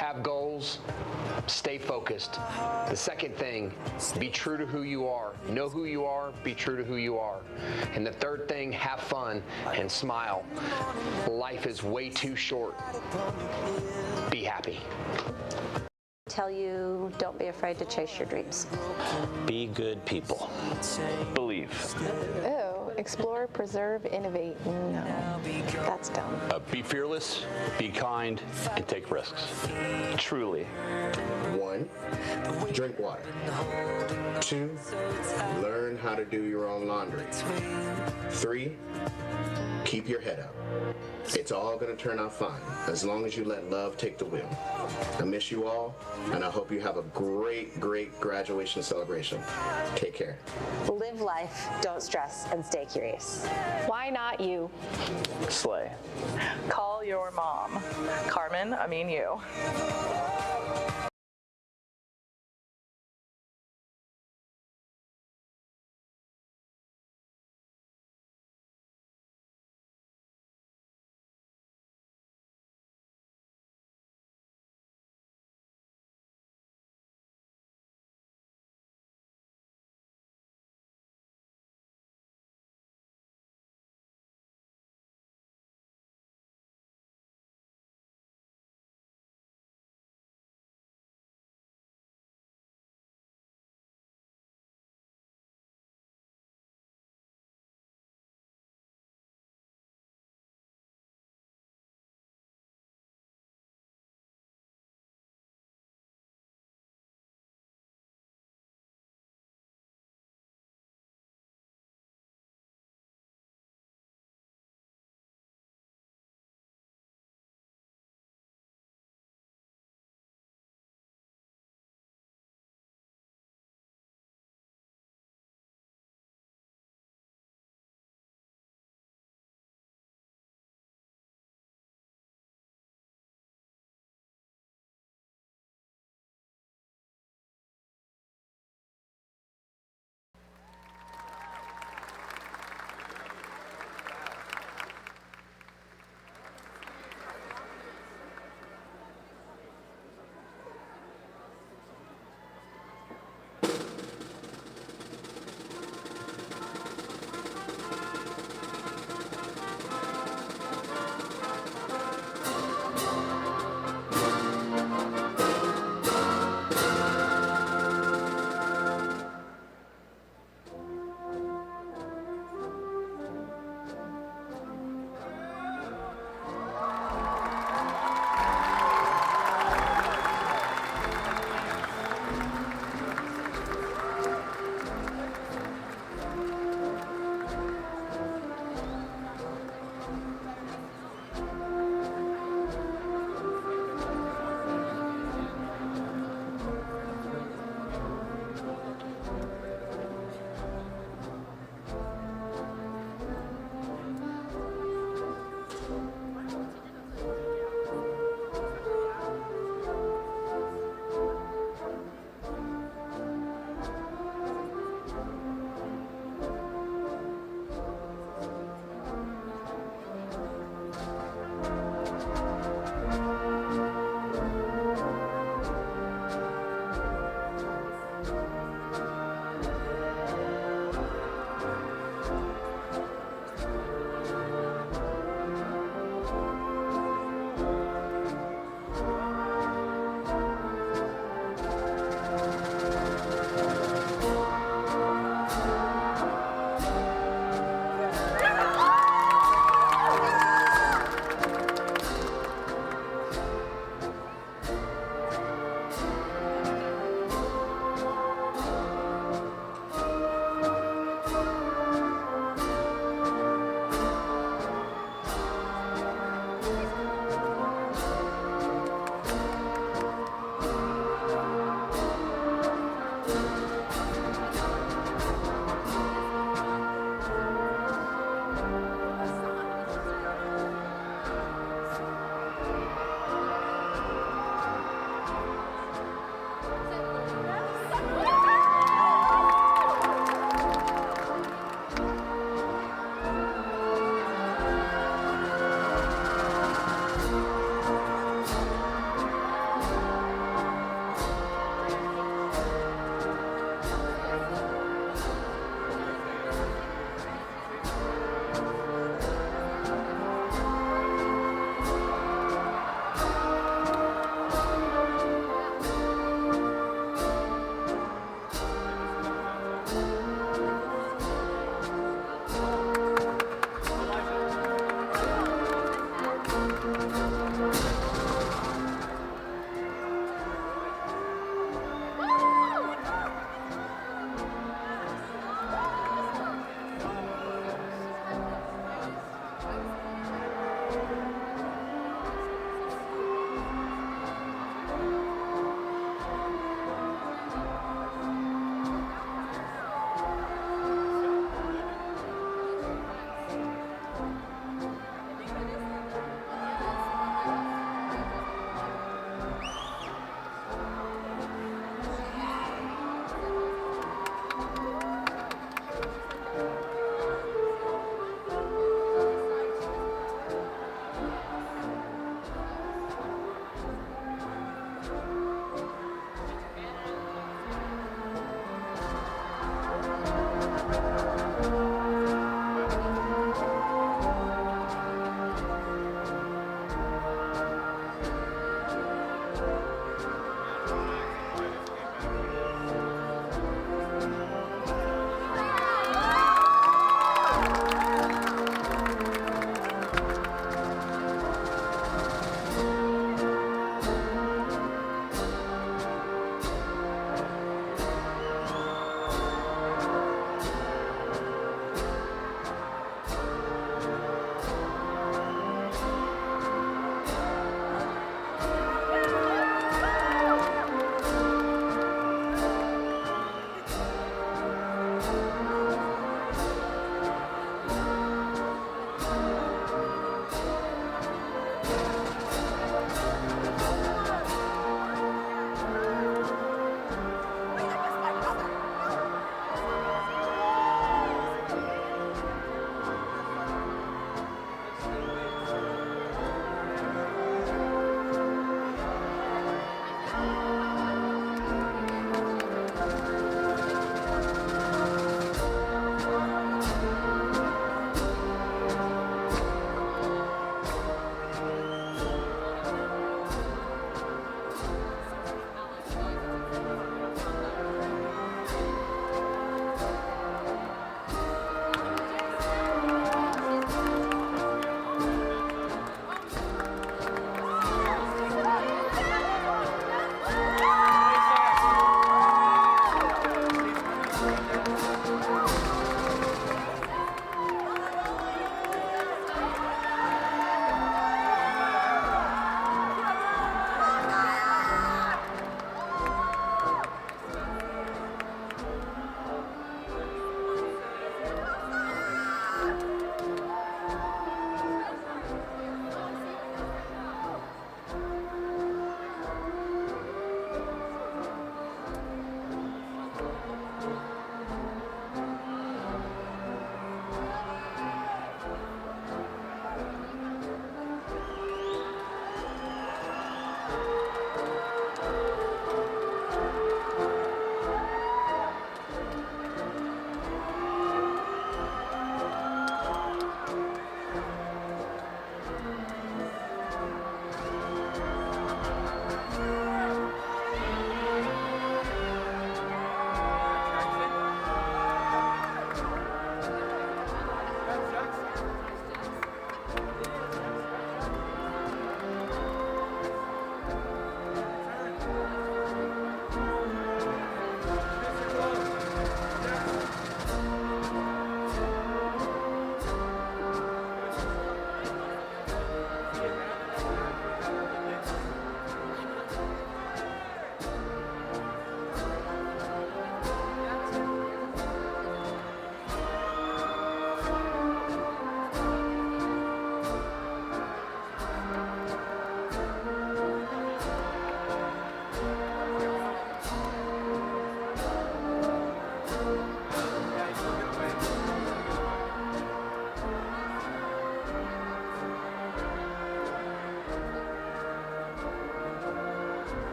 have goals, stay focused. The second thing, be true to who you are. Know who you are, be true to who you are. And the third thing, have fun and smile. Life is way too short. Be happy. Tell you, don't be afraid to chase your dreams. Be good people. Believe. Ew, explore, preserve, innovate. No, that's dumb. Be fearless, be kind, and take risks. Truly. 1, drink water. 2, learn how to do your own laundry. 3, keep your head up. It's all going to turn out fine, as long as you let love take the wheel. I miss you all, and I hope you have a great, great graduation celebration. Take care. Live life, don't stress, and stay curious. Why not you? Slay. Call your mom. Carmen, I mean you.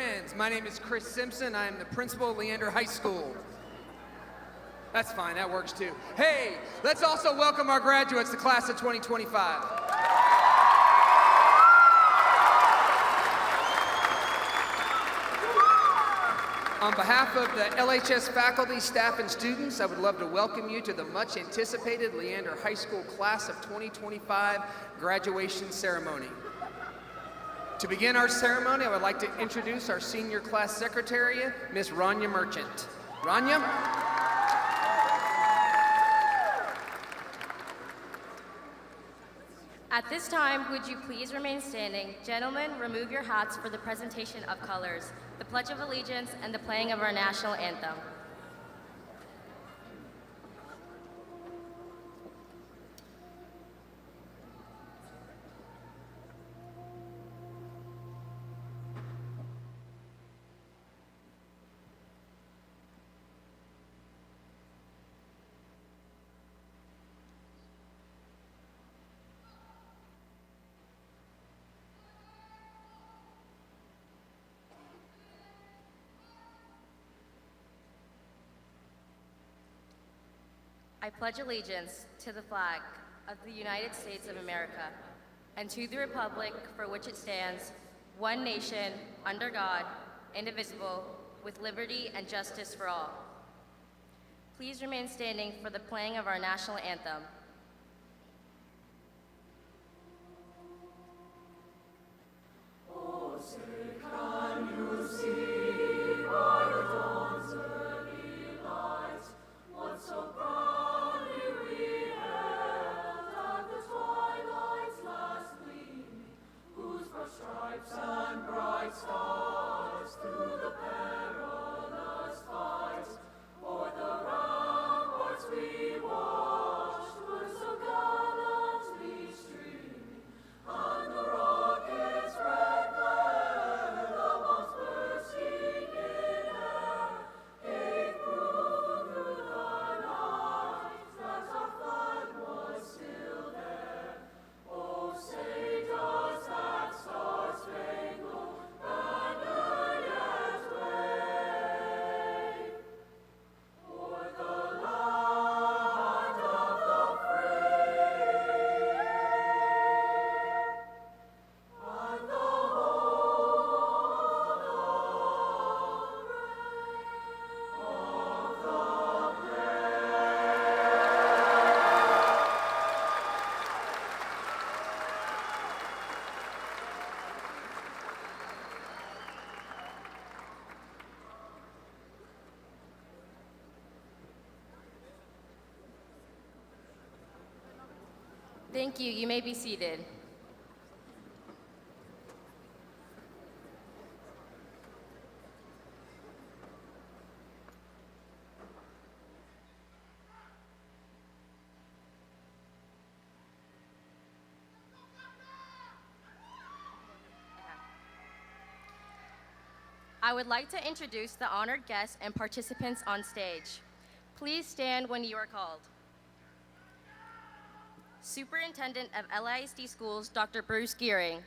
friends. My name is Chris Simpson. I am the principal of Leander High School. That's fine, that works too. Hey, let's also welcome our graduates, the class of 2025. On behalf of the LHS faculty, staff, and students, I would love to welcome you to the much anticipated Leander High School class of 2025 graduation ceremony. To begin our ceremony, I would like to introduce our senior class secretary, Miss Rania Merchant. Rania? At this time, would you please remain standing? Gentlemen, remove your hats for the presentation of colors, the Pledge of Allegiance, and the playing of our national anthem. I pledge allegiance to the flag of the United States of America and to the republic for which it stands, one nation, under God, indivisible, with liberty and justice for all. Please remain standing for the playing of our national anthem. Oh, say, can you see by the dawn's early light what so proudly we held at the twilight's last gleaming, whose broad stripes and bright stars through the perilous fight o'er the ramparts we watched were so gallantly streaming, and the rockets' red glare, the bombs bursting in air, gave proof through the night that our flag was still there. Oh, say does that star-spangled banner yet wave o'er the land of the free and the Thank you. You may be seated. I would like to introduce the honored guests and participants on stage. Please stand when you are called. Superintendent of LISD Schools, Dr. Bruce Gearing.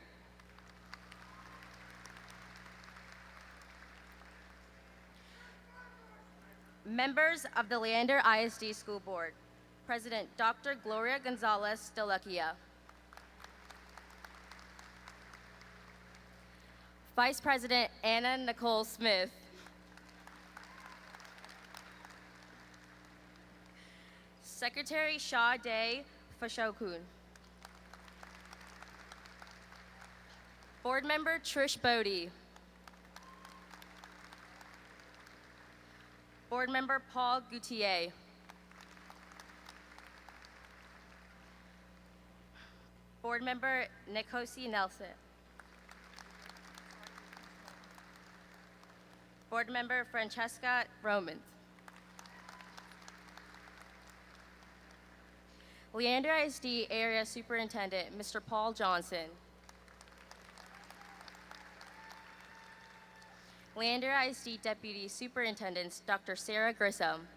Members of the Leander ISD School Board, President Dr. Gloria Gonzalez Delucia. Vice President Anna Nicole Smith. Secretary Sade Fashokun. Board Member Trish Bodie. Board Member Paul Goutier. Board Member Nikosi Nelson. Board Member Francesca Romans. Leander ISD Area Superintendent, Mr. Paul Johnson. Leander ISD Deputy Superintendents, Dr. Sarah Grissom.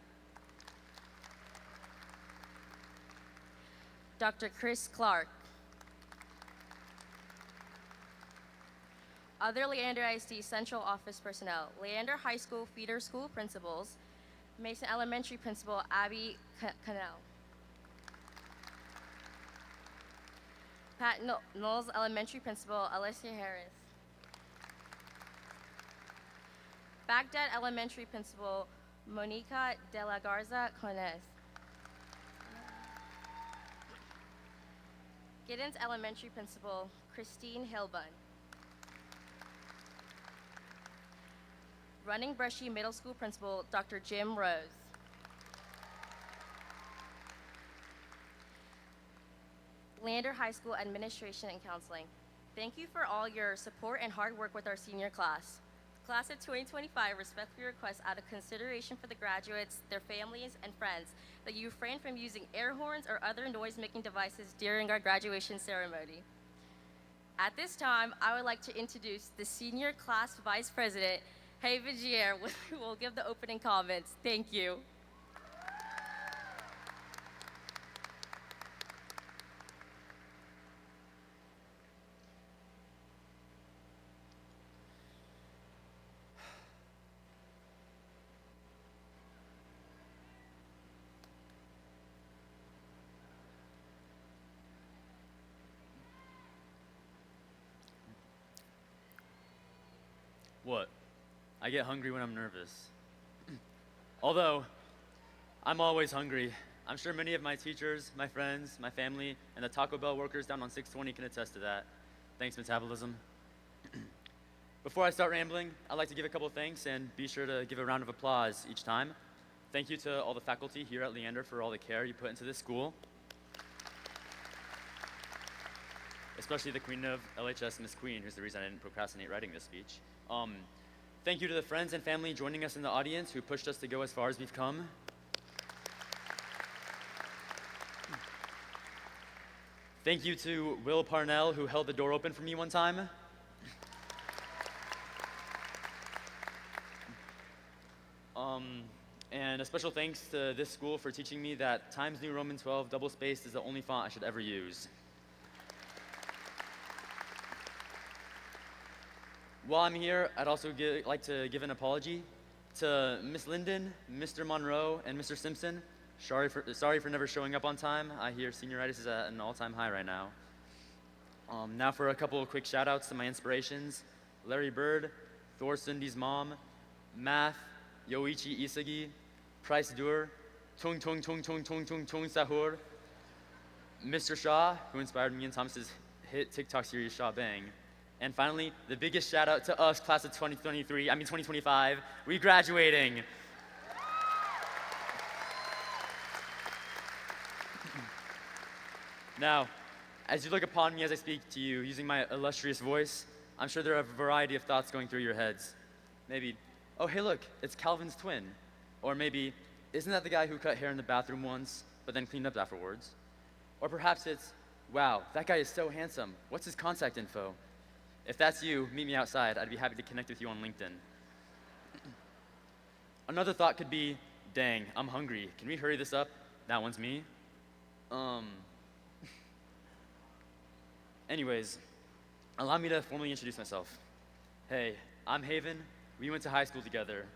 Dr. Chris Clark. other Leander ISD Central Office personnel, Leander High School feeder school principals, Mason Elementary Principal Abby Cannell, Pat Knowles Elementary Principal Alicia Harris, Baghdad Elementary Principal Monica De La Garza Conez, Giddens Elementary Principal Christine Hilbun, Running Brushy Middle School Principal Dr. Jim Rose, Leander High School Administration and Counseling. Thank you for all your support and hard work with our senior class. Class of 2025 respectfully requests, out of consideration for the graduates, their families, and friends, that you refrain from using air horns or other noise-making devices during our graduation ceremony. At this time, I would like to introduce the senior class vice president, Hey Vigier, who will give the opening comments. Thank you. What? I get hungry when I'm nervous. Although, I'm always hungry. I'm sure many of my teachers, my friends, my family, and the Taco Bell workers down on 620 can attest to that. Thanks, Metabolism. Before I start rambling, I'd like to give a couple thanks and be sure to give a round of applause each time. Thank you to all the faculty here at Leander for all the care you put into this school. Especially the queen of LHS, Miss Queen, who's the reason I didn't procrastinate writing this speech. Thank you to the friends and family joining us in the audience who pushed us to go as far as we've come. Thank you to Will Parnell, who held the door open for me one time. And a special thanks to this school for teaching me that Times New Roman 12 double-spaced is the only font I should ever use. While I'm here, I'd also like to give an apology to Miss Linden, Mr. Monroe, and Mr. Simpson. Sorry for never showing up on time. I hear senioritis is at an all-time high right now. Now for a couple of quick shout-outs to my inspirations. Larry Bird, Thor Cindy's mom, Math, Yoichi Isagi, Price Dur, Tung Tung Tung Tung Tung Tung Tung Sahur, Mr. Shaw, who inspired me in Thomas's hit TikTok series Shaw Bang. And finally, the biggest shout out to us, class of 2025, we graduating. Now, as you look upon me as I speak to you, using my illustrious voice, I'm sure there are a variety of thoughts going through your heads. Maybe, oh hey look, it's Calvin's twin. Or maybe, isn't that the guy who cut hair in the bathroom once, but then cleaned up afterwards? Or perhaps it's, wow, that guy is so handsome. What's his contact info? If that's you, meet me outside. I'd be happy to connect with you on LinkedIn. Another thought could be, dang, I'm hungry. Can we hurry this up? That one's me. Anyways, allow me to formally introduce myself. Hey, I'm Haven. We went to high school together.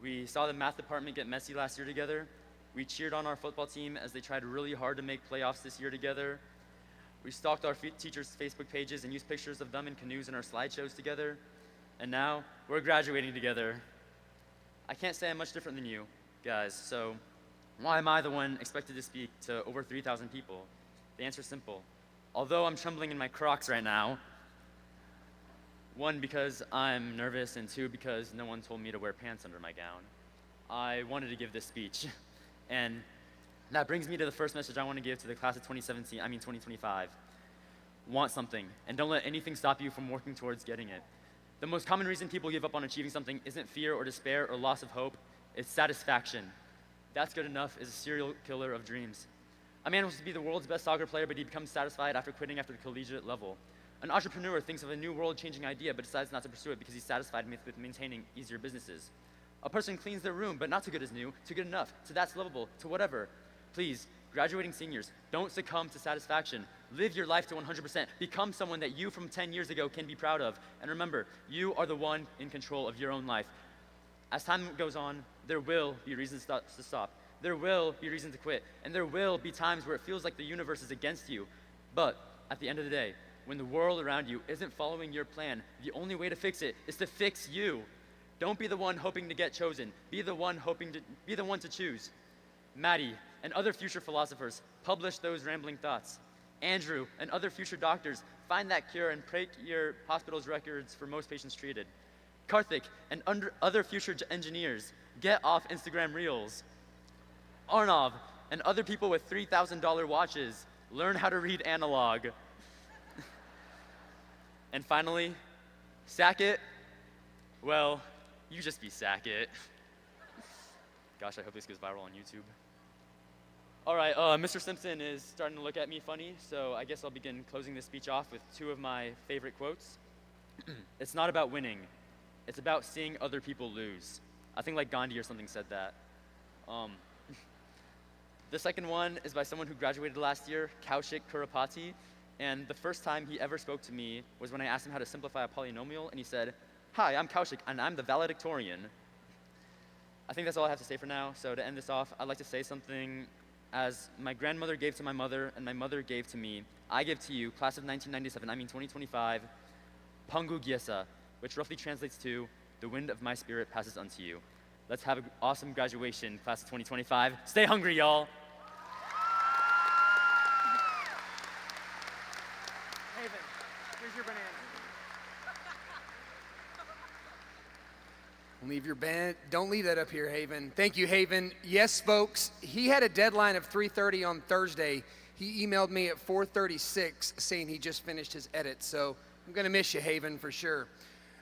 We saw the math department get messy last year together. We cheered on our football team as they tried really hard to make playoffs this year together. We stalked our teachers' Facebook pages and used pictures of them in canoes in our slideshows together. And now, we're graduating together. I can't say I'm much different than you guys, so why am I the one expected to speak to over 3,000 people? The answer's simple. Although I'm trembling in my Crocs right now, one, because I'm nervous, and two, because no one told me to wear pants under my gown, I wanted to give this speech. And that brings me to the first message I want to give to the class of 2025. Want something, and don't let anything stop you from working towards getting it. The most common reason people give up on achieving something isn't fear or despair or loss of hope, it's satisfaction. That's good enough is a serial killer of dreams. A man wants to be the world's best soccer player, but he becomes satisfied after quitting after the collegiate level. An entrepreneur thinks of a new world-changing idea, but decides not to pursue it because he's satisfied with maintaining easier businesses. A person cleans their room, but not too good as new, too good enough, to that's livable, to whatever. Please, Graduating seniors, don't succumb to satisfaction. Live your life to 100%. Become someone that you from 10 years ago can be proud of. And remember, you are the one in control of your own life. As time goes on, there will be reasons to stop. There will be reasons to quit. And there will be times where it feels like the universe is against you. But at the end of the day, when the world around you isn't following your plan, the only way to fix it is to fix you. Don't be the one hoping to get chosen. Be the one to choose. Maddie and other future philosophers, publish those rambling thoughts. Andrew and other future doctors, find that cure and break your hospital's records for most patients treated. Karthik and other future engineers, get off Instagram Reels. Arnav and other people with $3,000 watches, learn how to read analog. And finally, Sackett, well, you just be Sackett. Gosh, I hope this goes viral on YouTube. All right, Mr. Simpson is starting to look at me funny, so I guess I'll begin closing this speech off with two of my favorite quotes. It's not about winning, it's about seeing other people lose. I think like Gandhi or something said that. The second one is by someone who graduated last year, Kaushik Kurapati, and the first time he ever spoke to me was when I asked him how to simplify a polynomial, and he said, "Hi, I'm Kaushik, and I'm the valedictorian." I think that's all I have to say for now, so to end this off, I'd like to say something as my grandmother gave to my mother, and my mother gave to me. I give to you, class of 1997, I mean 2025, Pangu Gyesa, which roughly translates to, the wind of my spirit passes unto you. Let's have an awesome graduation, class of 2025. Stay hungry, y'all. Haven, here's your banana. Leave your band. Don't leave that up here, Haven. Thank you, Haven. Yes, folks, he had a deadline of 3:30 on Thursday. He emailed me at 4:36 saying he just finished his edit. So I'm going to miss you, Haven, for sure.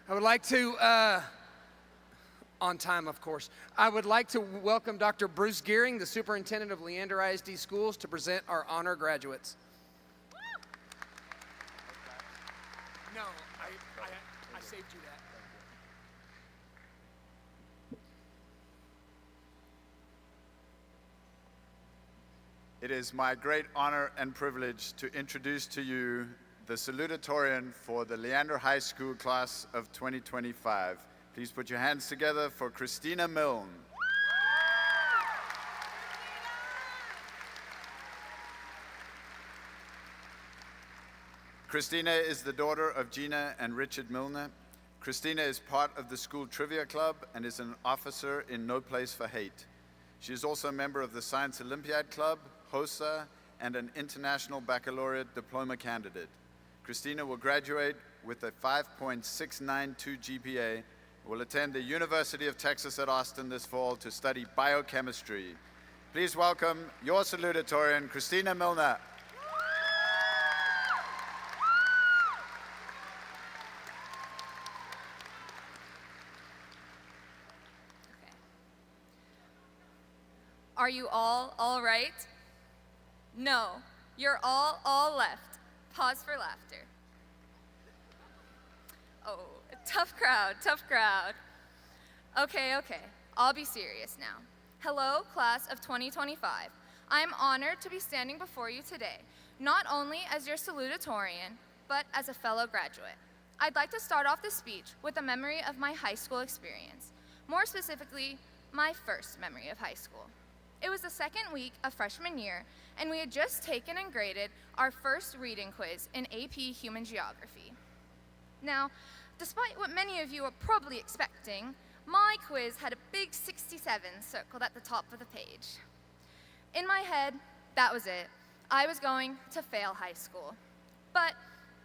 I would like to, on time, of course, I would like to welcome Dr. Bruce Gearing, the superintendent of Leander ISD Schools, to present our honor graduates. No, I saved you that. It is my great honor and privilege to introduce to you the Salutatorian for the Leander High School class of 2025. Please put your hands together for Christina Milne. Christina is the daughter of Gina and Richard Milner. Christina is part of the school trivia club and is an officer in No Place for Hate. She is also a member of the Science Olympiad Club, HOSA, and an International Baccalaureate Diploma candidate. Christina will graduate with a 5.692 GPA and will attend the University of Texas at Austin this fall to study biochemistry. Please welcome your salutatorian, Christina Milner. Are you all right? No, you're all left. Pause for laughter. Oh, tough crowd. Okay, I'll be serious now. Hello, class of 2025. I'm honored to be standing before you today, not only as your salutatorian, but as a fellow graduate. I'd like to start off this speech with a memory of my high school experience, more specifically, my first memory of high school. It was the second week of freshman year, and we had just taken and graded our first reading quiz in AP Human Geography. Now, despite what many of you are probably expecting, my quiz had a big 67 circled at the top of the page. In my head, that was it. I was going to fail high school. But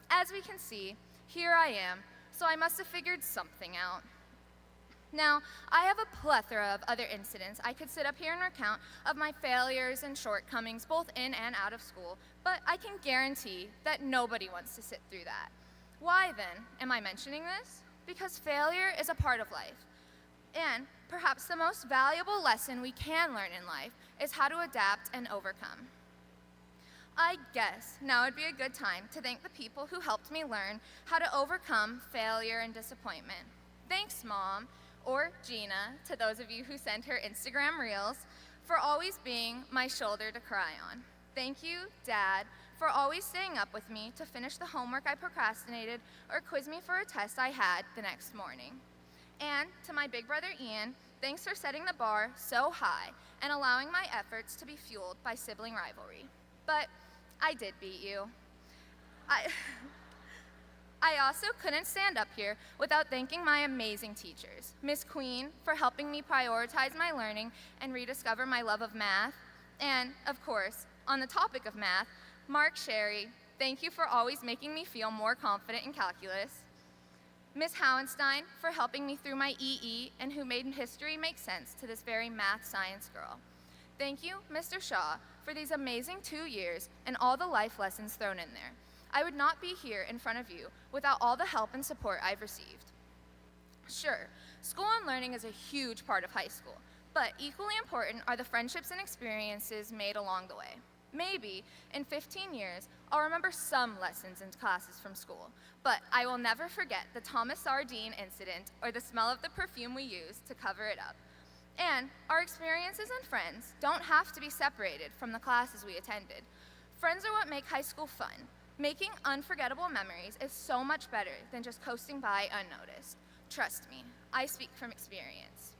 as we can see, here I am, so I must have figured something out. Now, I have a plethora of other incidents I could sit up here and recount of my failures and shortcomings both in and out of school, but I can guarantee that nobody wants to sit through that. Why then am I mentioning this? Because failure is a part of life. And perhaps the most valuable lesson we can learn in life is how to adapt and overcome. I guess now would be a good time to thank the people who helped me learn how to overcome failure and disappointment. Thanks, Mom, or Gina, to those of you who sent her Instagram Reels, for always being my shoulder to cry on. Thank you, Dad, for always staying up with me to finish the homework I procrastinated or quiz me for a test I had the next morning. And to my big brother Ian, thanks for setting the bar so high and allowing my efforts to be fueled by sibling rivalry. But I did beat you. I also couldn't stand up here without thanking my amazing teachers. Miss Queen for helping me prioritize my learning and rediscover my love of math. And, of course, on the topic of math, Mark Sherry, thank you for always making me feel more confident in calculus. Miss Howenstein for helping me through my EE and who made history make sense to this very math science girl. Thank you, Mr. Shaw, for these amazing 2 years and all the life lessons thrown in there. I would not be here in front of you without all the help and support I've received. Sure, school and learning is a huge part of high school, but equally important are the friendships and experiences made along the way. Maybe in 15 years, I'll remember some lessons and classes from school, but I will never forget the Thomas Sardine incident or the smell of the perfume we used to cover it up. And our experiences and friends don't have to be separated from the classes we attended. Friends are what make high school fun. Making unforgettable memories is so much better than just coasting by unnoticed. Trust me, I speak from experience.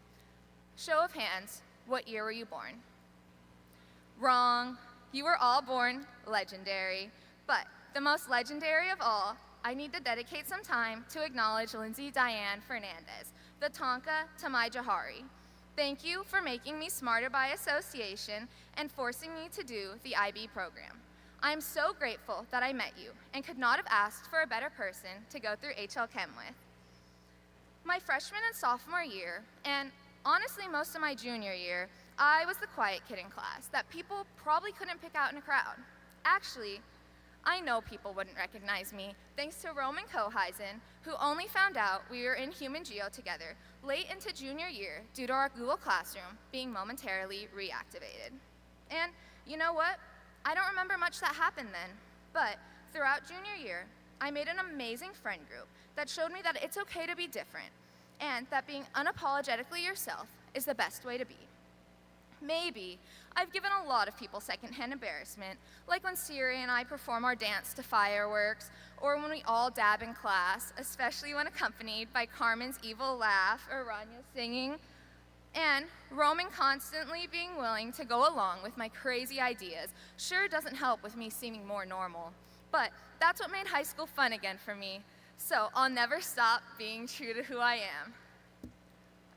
Show of hands, what year were you born? Wrong. You were all born legendary. But the most legendary of all, I need to dedicate some time to acknowledge Lindsay Diane Fernandez, the Tonka to my Jahari. Thank you for making me smarter by association and forcing me to do the IB program. I'm so grateful that I met you and could not have asked for a better person to go through HL Chem with. My freshman and sophomore year, and honestly most of my junior year, I was the quiet kid in class that people probably couldn't pick out in a crowd. Actually, I know people wouldn't recognize me thanks to Roman Coheisen, who only found out we were in Human Geo together late into junior year due to our Google Classroom being momentarily reactivated. And you know what? I don't remember much that happened then, but throughout junior year, I made an amazing friend group that showed me that it's okay to be different and that being unapologetically yourself is the best way to be. Maybe I've given a lot of people secondhand embarrassment, like when Siri and I perform our dance to fireworks, or when we all dab in class, especially when accompanied by Carmen's evil laugh or Rania singing. And Roman constantly being willing to go along with my crazy ideas sure doesn't help with me seeming more normal. But that's what made high school fun again for me. So I'll never stop being true to who I am.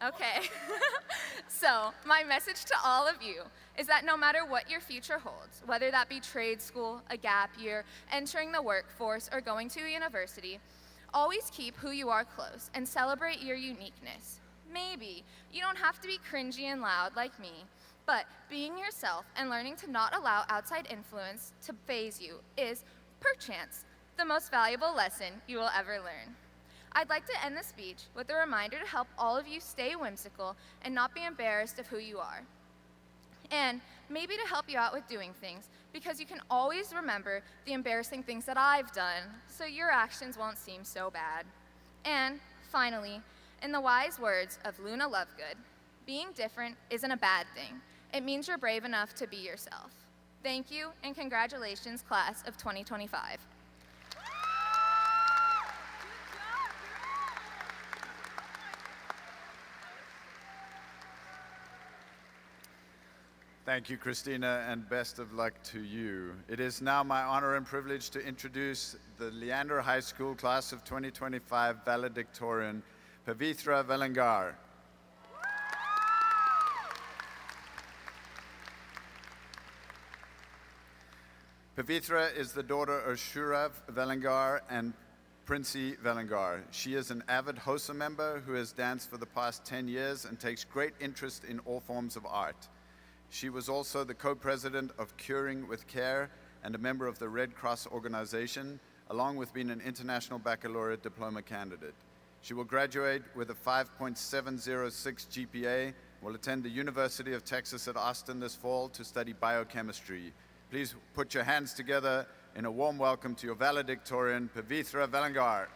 Okay, so my message to all of you is that no matter what your future holds, whether that be trade school, a gap year, entering the workforce, or going to a university, always keep who you are close and celebrate your uniqueness. Maybe you don't have to be cringy and loud like me, but being yourself and learning to not allow outside influence to phase you is, perchance, the most valuable lesson you will ever learn. I'd like to end the speech with a reminder to help all of you stay whimsical and not be embarrassed of who you are. And maybe to help you out with doing things, because you can always remember the embarrassing things that I've done, so your actions won't seem so bad. And finally, in the wise words of Luna Lovegood, being different isn't a bad thing. It means you're brave enough to be yourself. Thank you, and congratulations, class of 2025. Thank you, Christina, and best of luck to you. It is now my honor and privilege to introduce the Leander High School class of 2025 valedictorian, Pavitra Velangar. Pavitra is the daughter of Shurav Velangar and Princey Velangar. She is an avid HOSA member who has danced for the past 10 years and takes great interest in all forms of art. She was also the co-president of Curing with Care and a member of the Red Cross organization, along with being an international baccalaureate diploma candidate. She will graduate with a 5.706 GPA, will attend the University of Texas at Austin this fall to study biochemistry. Please put your hands together in a warm welcome to your valedictorian, Pavitra Velangar.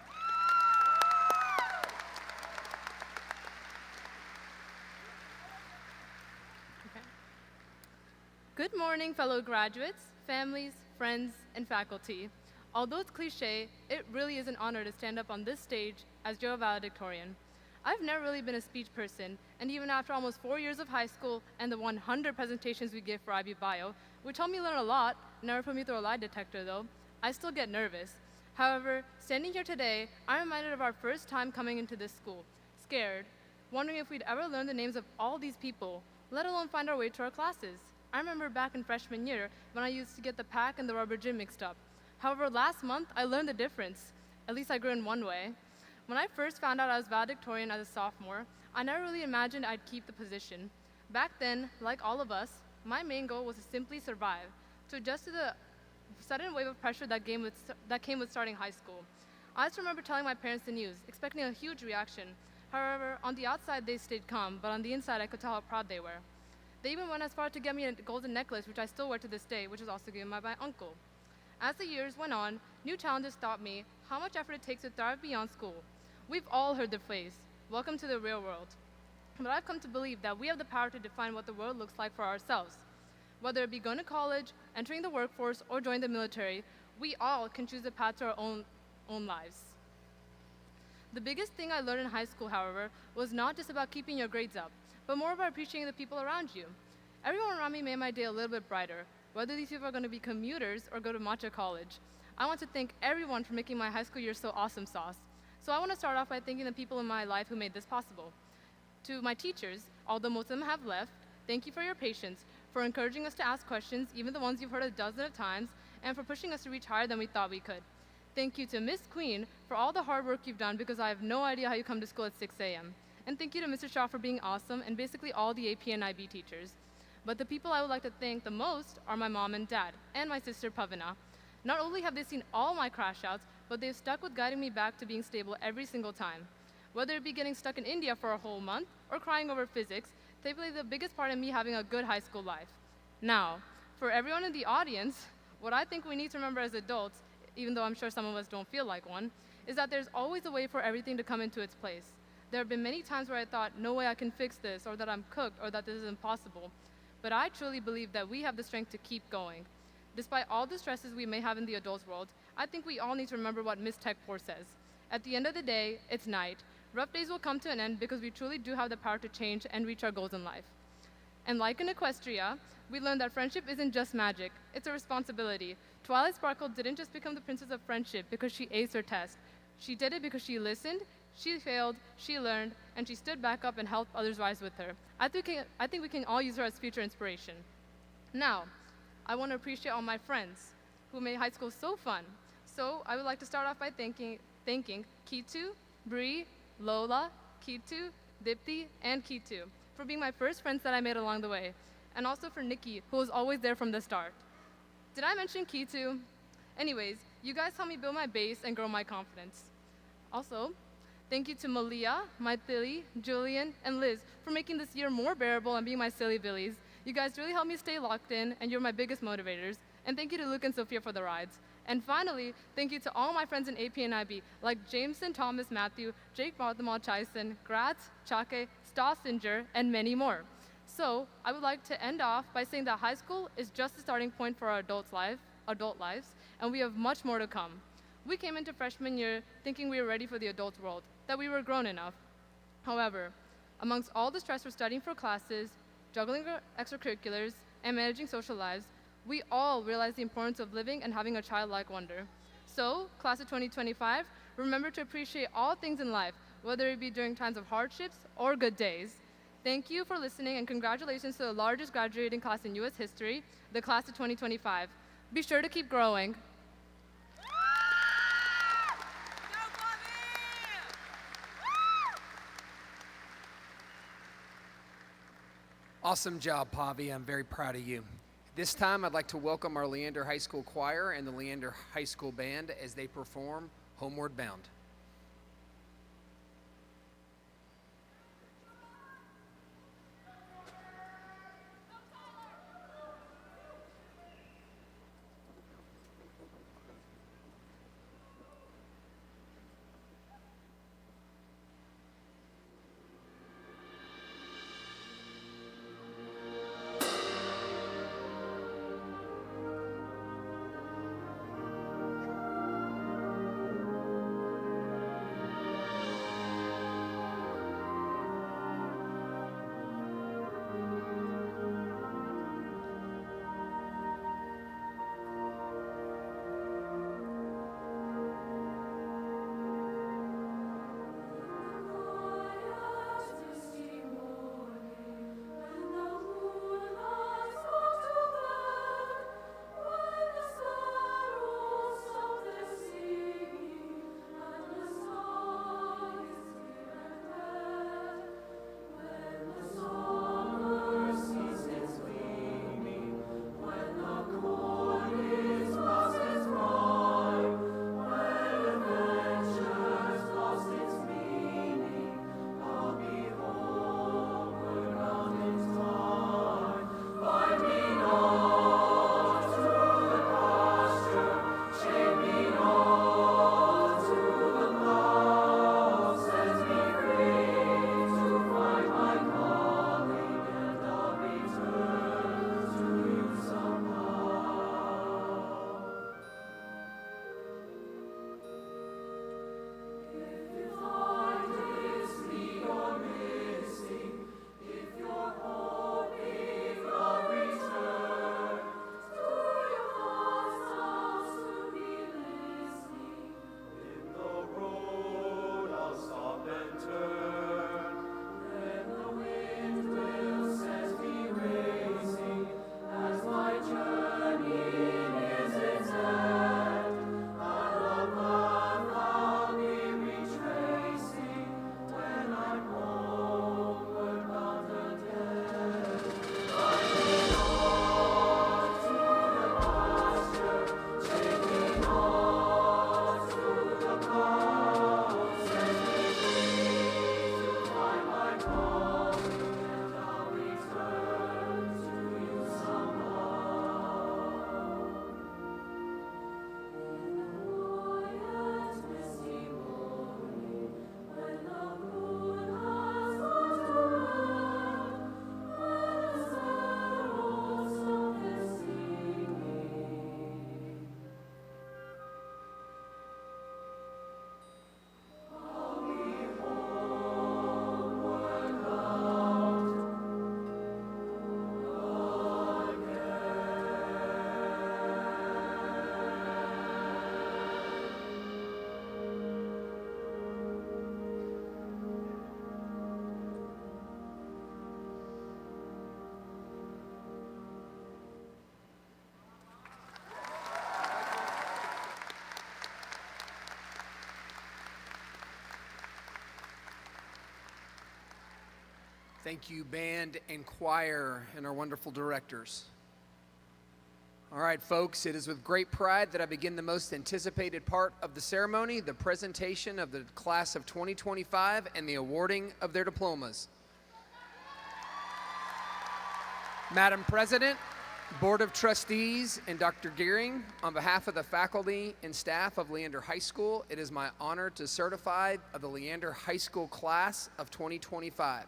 Good morning, fellow graduates, families, friends, and faculty. Although it's cliche, it really is an honor to stand up on this stage as your valedictorian. I've never really been a speech person, and even after almost 4 years of high school and the 100 presentations we give for IB Bio, which helped me learn a lot, never put me through a lie detector though, I still get nervous. However, standing here today, I'm reminded of our first time coming into this school, scared, wondering if we'd ever learn the names of all these people, let alone find our way to our classes. I remember back in freshman year when I used to get the pack and the rubber gym mixed up. However, last month, I learned the difference. At least I grew in one way. When I first found out I was valedictorian as a sophomore, I never really imagined I'd keep the position. Back then, like all of us, my main goal was to simply survive, to adjust to the sudden wave of pressure that came with starting high school. I just remember telling my parents the news, expecting a huge reaction. However, on the outside, they stayed calm, but on the inside, I could tell how proud they were. They even went as far to get me a golden necklace, which I still wear to this day, which was also given by my uncle. As the years went on, new challenges taught me how much effort it takes to thrive beyond school. We've all heard the phrase, welcome to the real world. But I've come to believe that we have the power to define what the world looks like for ourselves. Whether it be going to college, entering the workforce, or joining the military, we all can choose a path to our own lives. The biggest thing I learned in high school, however, was not just about keeping your grades up, but more about appreciating the people around you. Everyone around me made my day a little bit brighter, whether these people are going to be commuters or go to Matcha College. I want to thank everyone for making my high school year so awesome sauce. So I want to start off by thanking the people in my life who made this possible. To my teachers, although most of them have left, thank you for your patience, for encouraging us to ask questions, even the ones you've heard a dozen of times, and for pushing us to reach higher than we thought we could. Thank you to Miss Queen for all the hard work you've done, because I have no idea how you come to school at 6 a.m. And thank you to Mr. Shaw for being awesome, and basically all the AP and IB teachers. But the people I would like to thank the most are my mom and dad, and my sister Pavana. Not only have they seen all my crash outs, but they've stuck with guiding me back to being stable every single time. Whether it be getting stuck in India for a whole month, or crying over physics, they play the biggest part in me having a good high school life. Now, for everyone in the audience, what I think we need to remember as adults, even though I'm sure some of us don't feel like one, is that there's always a way for everything to come into its place. There have been many times where I thought, no way I can fix this, or that I'm cooked, or that this is impossible. But I truly believe that we have the strength to keep going. Despite all the stresses we may have in the adult world, I think we all need to remember what Ms. Techpour says. At the end of the day, it's night. Rough days will come to an end because we truly do have the power to change and reach our goals in life. And like in Equestria, we learned that friendship isn't just magic, it's a responsibility. Twilight Sparkle didn't just become the princess of friendship because she aced her test. She did it because she listened, she failed, she learned, and she stood back up and helped others rise with her. I think we can all use her as future inspiration. Now, I want to appreciate all my friends who made high school so fun. So I would like to start off by thanking Kitu, Bree, Lola, Kitu, Dipti, and Kitu for being my first friends that I made along the way, and also for Nikki, who was always there from the start. Did I mention Kitu? Anyways, you guys helped me build my base and grow my confidence. Also, thank you to Malia, Maithili, Julian, and Liz for making this year more bearable and being my silly billies. You guys really helped me stay locked in, and you're my biggest motivators. And thank you to Luke and Sophia for the rides. And finally, thank you to all my friends in AP and IB, like Jameson, Thomas, Matthew, Jake Barthelmall, Chison, Gratz, Chake, Stossinger, and many more. So I would like to end off by saying that high school is just the starting point for our adult lives, and we have much more to come. We came into freshman year thinking we were ready for the adult world, that we were grown enough. However, amongst all the stress for studying for classes, juggling extracurriculars, and managing social lives, we all realize the importance of living and having a childlike wonder. So, class of 2025, remember to appreciate all things in life, whether it be during times of hardships or good days. Thank you for listening, and congratulations to the largest graduating class in U.S. history, the class of 2025. Be sure to keep growing. Awesome job, Pavi. I'm very proud of you. This time, I'd like to welcome our Leander High School Choir and the Leander High School Band as they perform Homeward Bound. Thank you, band and choir, and our wonderful directors. All right, folks, it is with great pride that I begin the most anticipated part of the ceremony, the presentation of the class of 2025 and the awarding of their diplomas. Madam President, Board of Trustees, and Dr. Gearing, on behalf of the faculty and staff of Leander High School, it is my honor to certify the Leander High School class of 2025.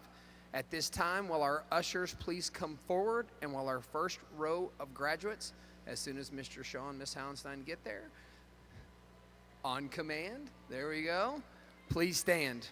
At this time, will our ushers please come forward, and while our first row of graduates, as soon as Mr. Shaw and Ms. Houndstein get there, on command, there we go, please stand.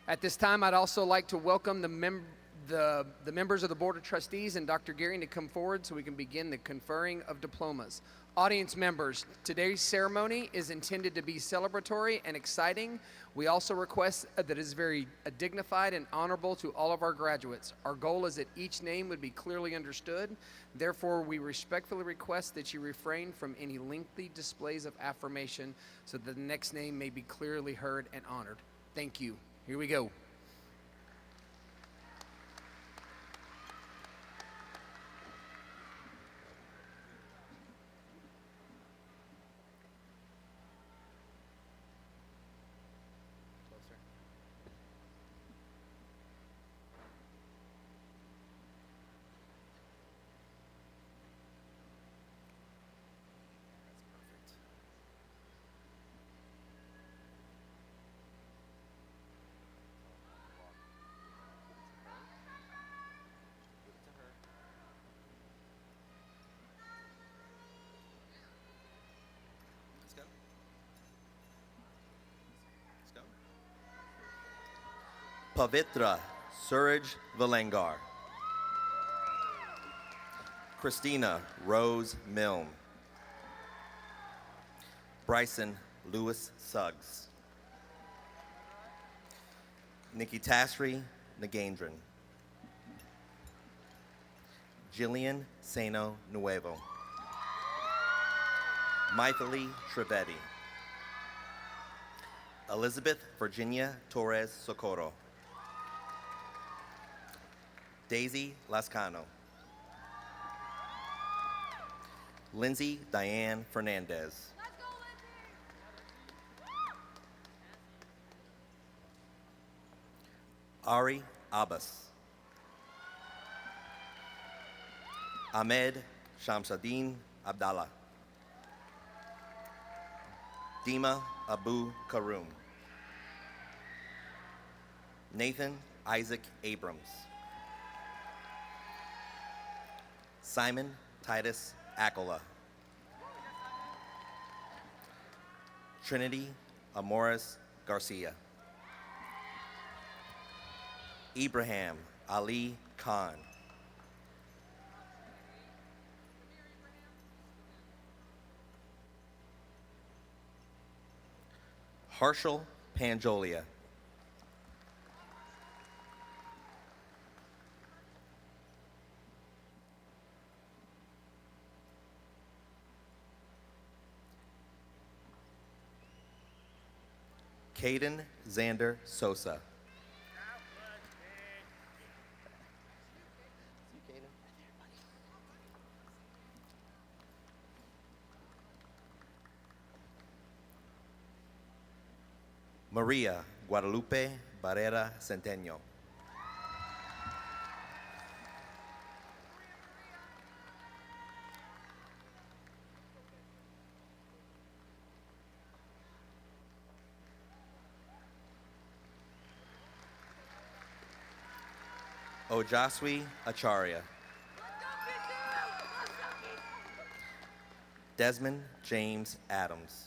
At this time, I'd also like to welcome the members of the Board of Trustees and Dr. Gearing to come forward so we can begin the conferring of diplomas. Audience members, today's ceremony is intended to be celebratory and exciting. We also request that it is very dignified and honorable to all of our graduates. Our goal is that each name would be clearly understood. Therefore, we respectfully request that you refrain from any lengthy displays of affirmation so that the next name may be clearly heard and honored. Thank you. Here we go. Pavitra Suraj Valengar. Christina Rose Milne. Bryson Lewis Suggs. Nikitasri Nagendran. Jillian Seno Nuevo. Maithili Trivedi. Elizabeth Virginia Torres Socorro. Daisy Lascano. Lindsay Diane Fernandez. Ari Abbas. Ahmed Shamsuddin Abdallah. Dima Abu Karum. Nathan Isaac Abrams. Simon Titus Akola. Trinity Amoris Garcia. Ibrahim Ali Khan. Harshal Panjolia. Caden Xander Sosa. Maria Guadalupe Barrera Centeno. Ojaswi Acharya. Desmond James Adams.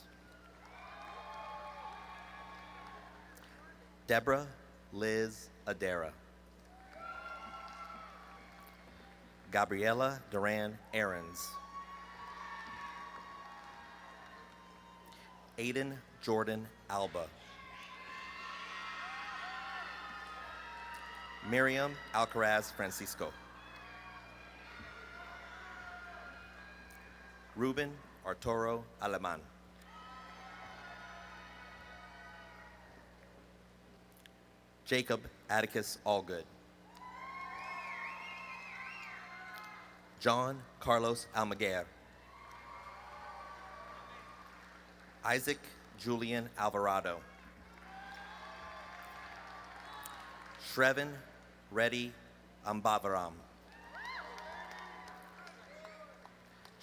Deborah Liz Adera. Gabriela Duran Aarons. Aiden Jordan Alba. Miriam Alcaraz Francisco. Ruben Arturo Aleman. Jacob Atticus Allgood. John Carlos Almaguer. Isaac Julian Alvarado. Shreven Reddy Ambavaram.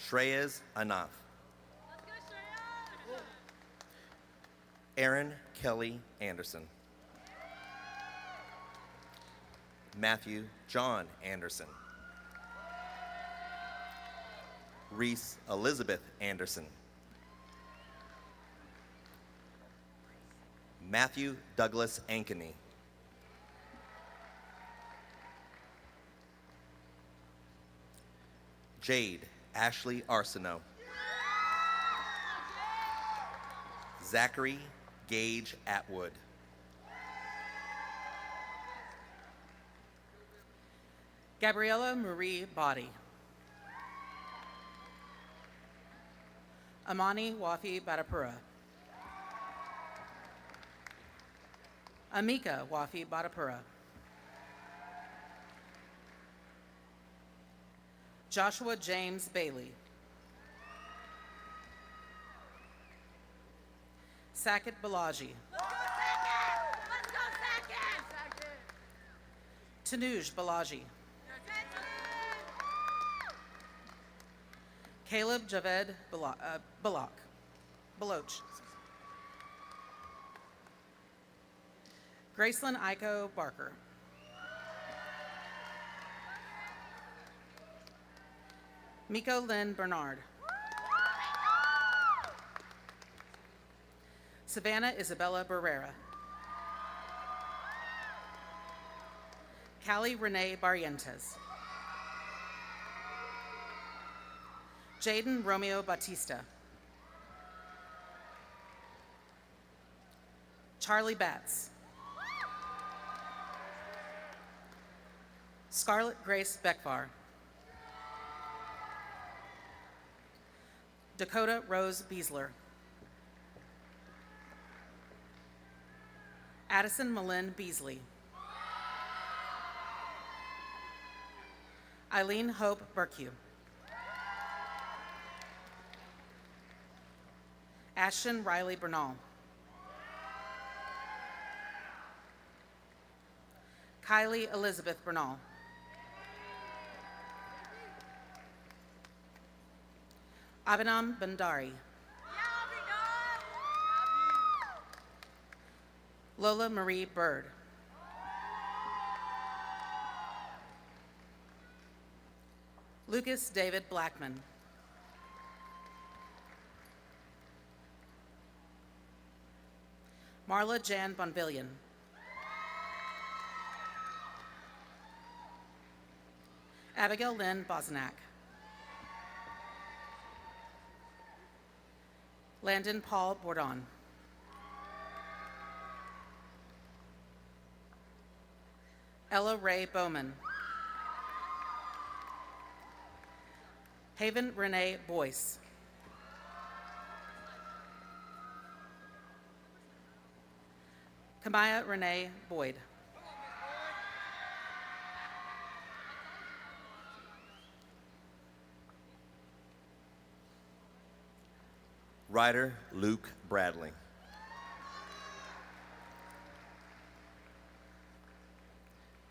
Shreyas Anaf. Aaron Kelly Anderson. Matthew John Anderson. Reese Elizabeth Anderson. Matthew Douglas Ankeny. Jade Ashley Arsenault. Zachary Gage Atwood. Gabriella Marie Body. Amani Wafi Badapura. Amika Wafi Badapura. Joshua James Bailey. Saket Balaji. Tanuj Balaji. Caleb Javed Baloch. Gracelyn Iko Barker. Miko Lynn Bernard. Savannah Isabella Barrera. Callie Renee Barrientos. Jaden Romeo Batista. Charlie Batts. Scarlett Grace Beckvar. Dakota Rose Beasler. Addison Malin Beasley. Eileen Hope Burkew. Ashton Riley Bernal. Kylie Elizabeth Bernal. Abinam Bandari. Lola Marie Bird. Lucas David Blackman. Marla Jan Bonvillian. Abigail Lynn Bosnack. Landon Paul Bourdon. Ella Ray Bowman. Haven Renee Boyce. Kamaya Renee Boyd. Ryder Luke Bradley.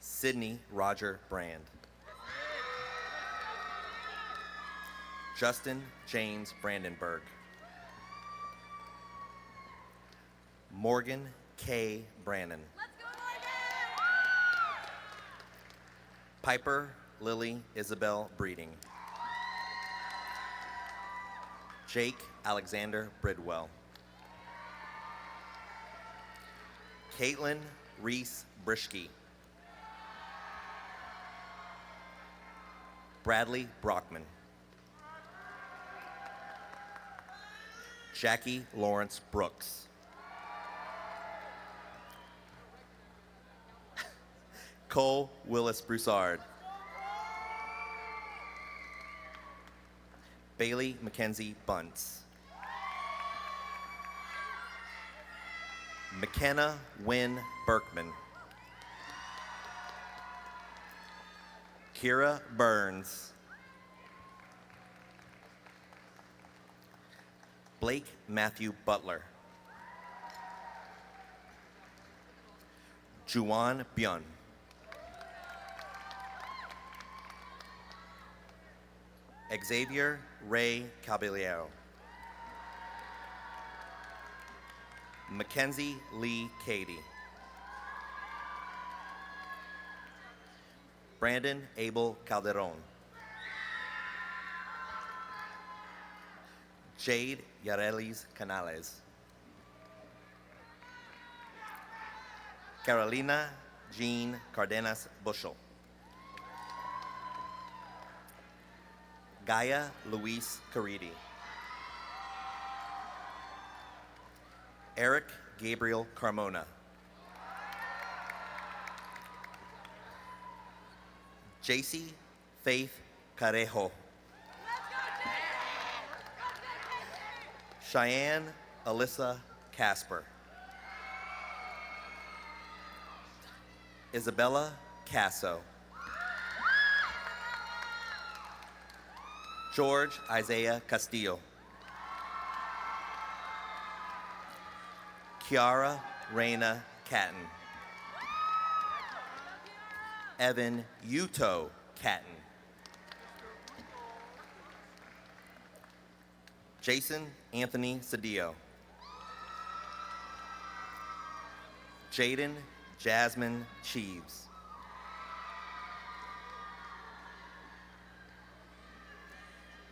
Sydney Roger Brand. Justin James Brandenburg. Morgan K. Brannon. Piper Lily Isabel Breeding. Jake Alexander Bridwell. Caitlin Reese Brischke. Bradley Brockman. Jackie Lawrence Brooks. Cole Willis Broussard. Bailey Mackenzie Bunce. McKenna Wynn Berkman. Kira Burns. Blake Matthew Butler. Juwan Byun. Xavier Ray Caballero. Mackenzie Lee Cady. Brandon Abel Calderon. Jade Yarelis Canales. Carolina Jean Cardenas Bushel. Gaia Luis Caridi. Eric Gabriel Carmona. JC Faith Carejo. Cheyenne Alyssa Casper. Isabella Casso. George Isaiah Castillo. Kiara Reina Catton. Evan Yuto Catton. Jason Anthony Cedillo. Jaden Jasmine Cheeves.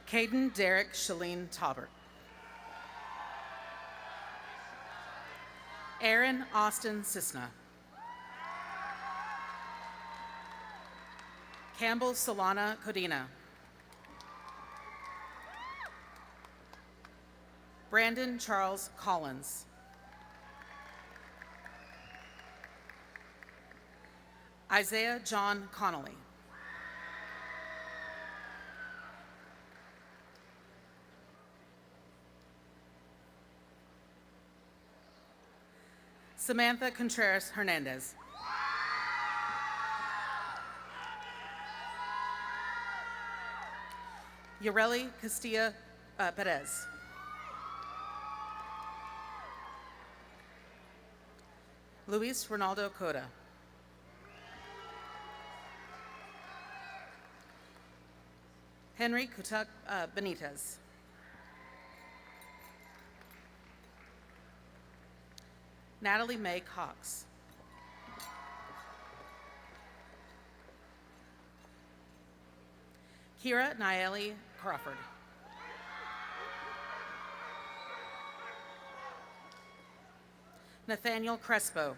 Caden Derek Shalene Taubert. Aaron Austin Cisna. Campbell Solana Codina. Brandon Charles Collins. Isaiah John Connolly. Samantha Contreras Hernandez. Yoreli Castilla Perez. Luis Ronaldo Coda. Henry Kutuk Benitez. Natalie Mae Cox. Kira Naeli Crawford. Nathaniel Crespo.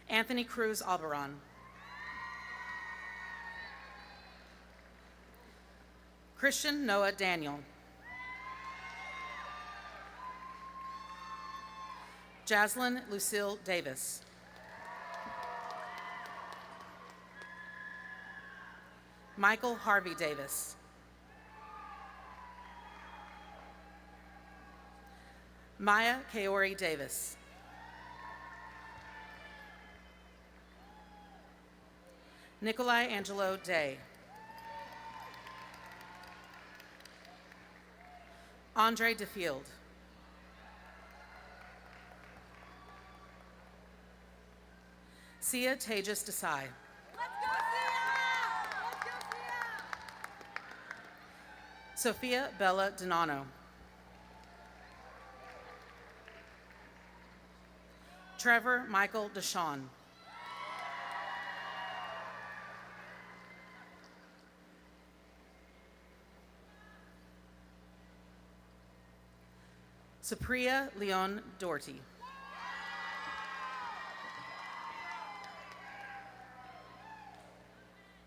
Anthony Cruz Albaran. Christian Noah Daniel. Jaslyn Lucille Davis. Michael Harvey Davis. Maya Kaori Davis. Nikolai Angelo Day. Andre DeField. Sia Tejas Desai. Sophia Bella Donano. Trevor Michael Deshawn. Supriya Leon Doherty.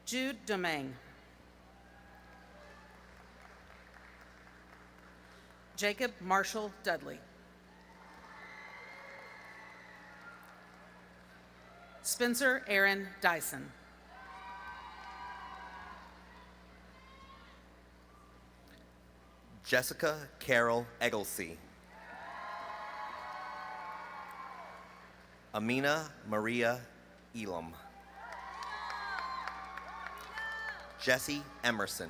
Jude Domingue. Jacob Marshall Dudley. Spencer Aaron Dyson. Jessica Carol Egglesey. Amina Maria Elam. Jesse Emerson.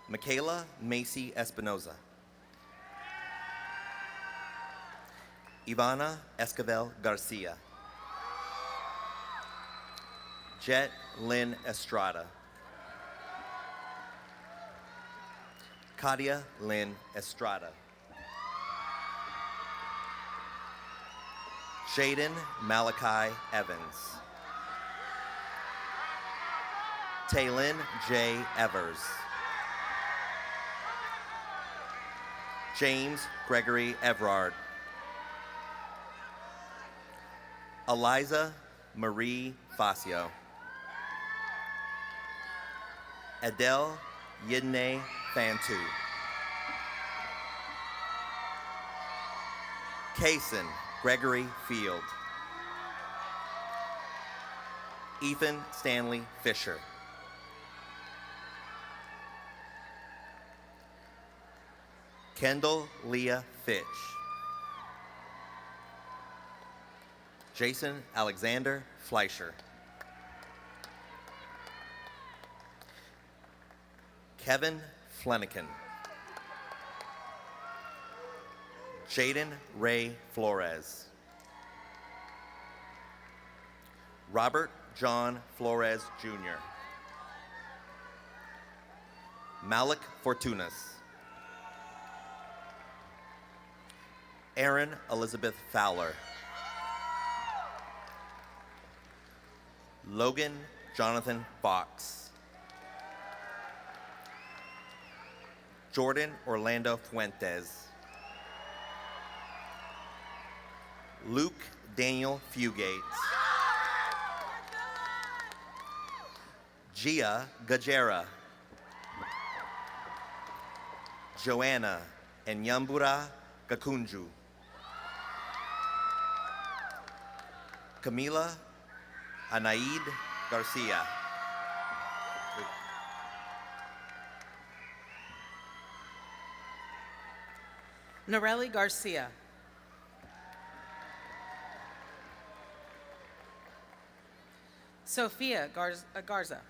Michaela Macy Espinoza. Ivana Esquivel Garcia. Jet Lynn Estrada. Katia Lynn Estrada. Jaden Malachi Evans. Taylin J. Evers. James Gregory Everard. Eliza Marie Facio. Adele Yidne Fantu. Kaysen Gregory Field. Ethan Stanley Fisher. Kendall Leah Fitch. Jason Alexander Fleischer. Kevin Flanagan. Jaden Ray Flores. Robert John Flores Jr. Malik Fortunas. Erin Elizabeth Fowler. Logan Jonathan Fox. Jordan Orlando Fuentes. Luke Daniel Fugate. Gia Gajera. Joanna Enyambura Gakunju. Camila Anaid Garcia. Norelli Garcia. Sophia Garza.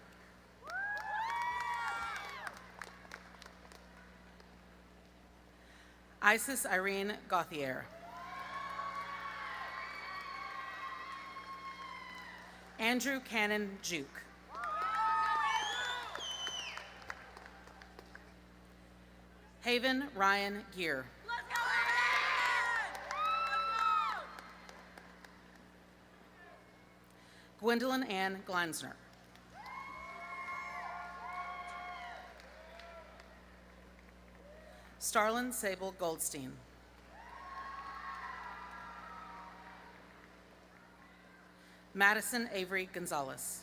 Isis Irene Gauthier. Andrew Cannon Juke. Haven Ryan Gear. Gwendolyn Ann Glansner. Starlin Sable Goldstein. Madison Avery Gonzalez.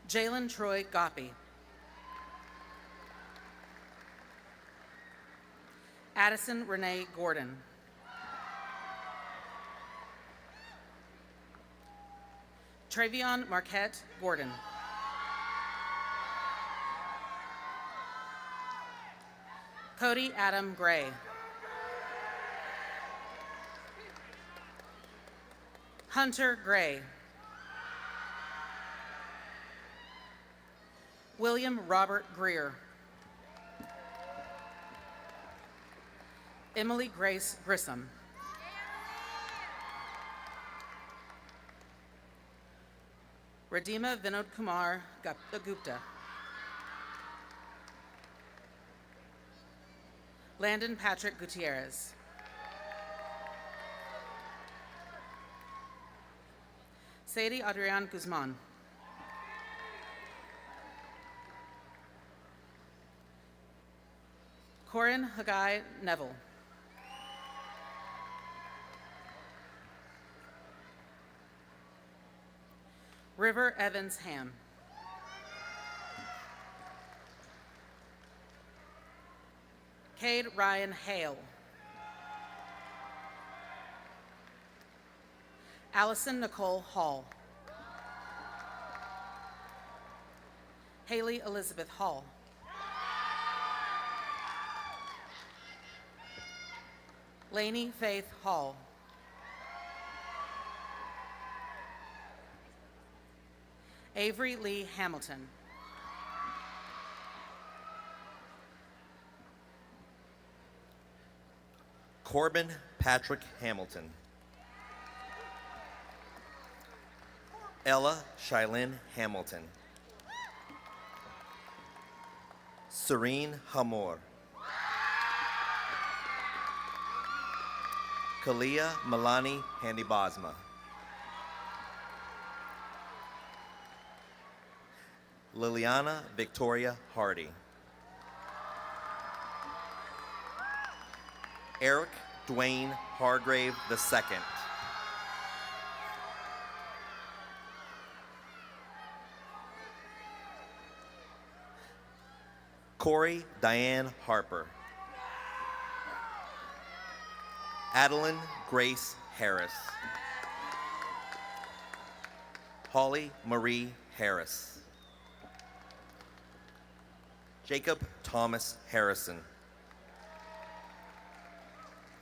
Jalen Troy Goppy. Addison Renee Gordon. Travion Marquette Gordon. Cody Adam Gray. Hunter Gray. William Robert Greer. Emily Grace Grissom. Radhima Vinod Kumar Gupta. Landon Patrick Gutierrez. Sadie Adrian Guzman. Corin Hagai Neville. River Evans Ham. Cade Ryan Hale. Allison Nicole Hall. Haley Elizabeth Hall. Lainey Faith Hall. Avery Lee Hamilton. Corbin Patrick Hamilton. Ella Shylin Hamilton. Serene Hamor. Kalia Milani Handibasma. Liliana Victoria Hardy. Eric Dwayne Hargrave II. Corey Diane Harper. Adeline Grace Harris. Holly Marie Harris. Jacob Thomas Harrison.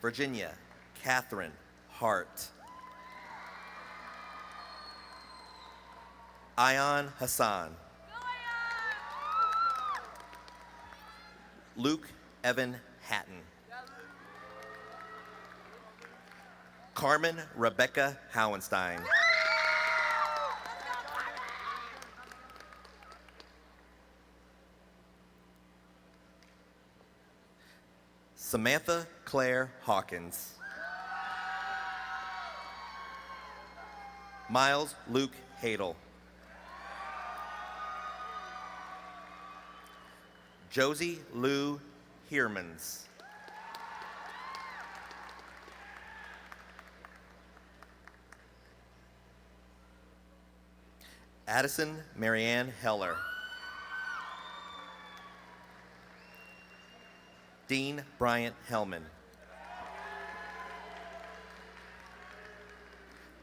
Virginia Catherine Hart. Ayan Hassan. Luke Evan Hatton. Carmen Rebecca Howenstein. Samantha Claire Hawkins. Miles Luke Hadel. Josie Lou Heermans. Addison Marianne Heller. Dean Bryant Hellman.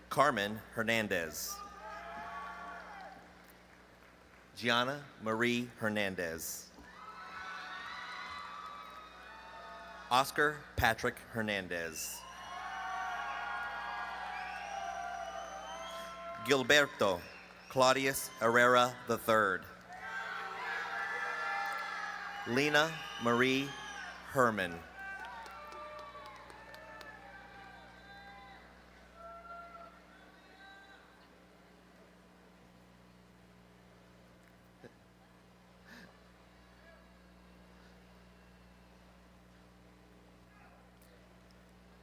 Carmen Hernandez. Gianna Marie Hernandez. Oscar Patrick Hernandez. Gilberto Claudius Herrera III. Lena Marie Herman.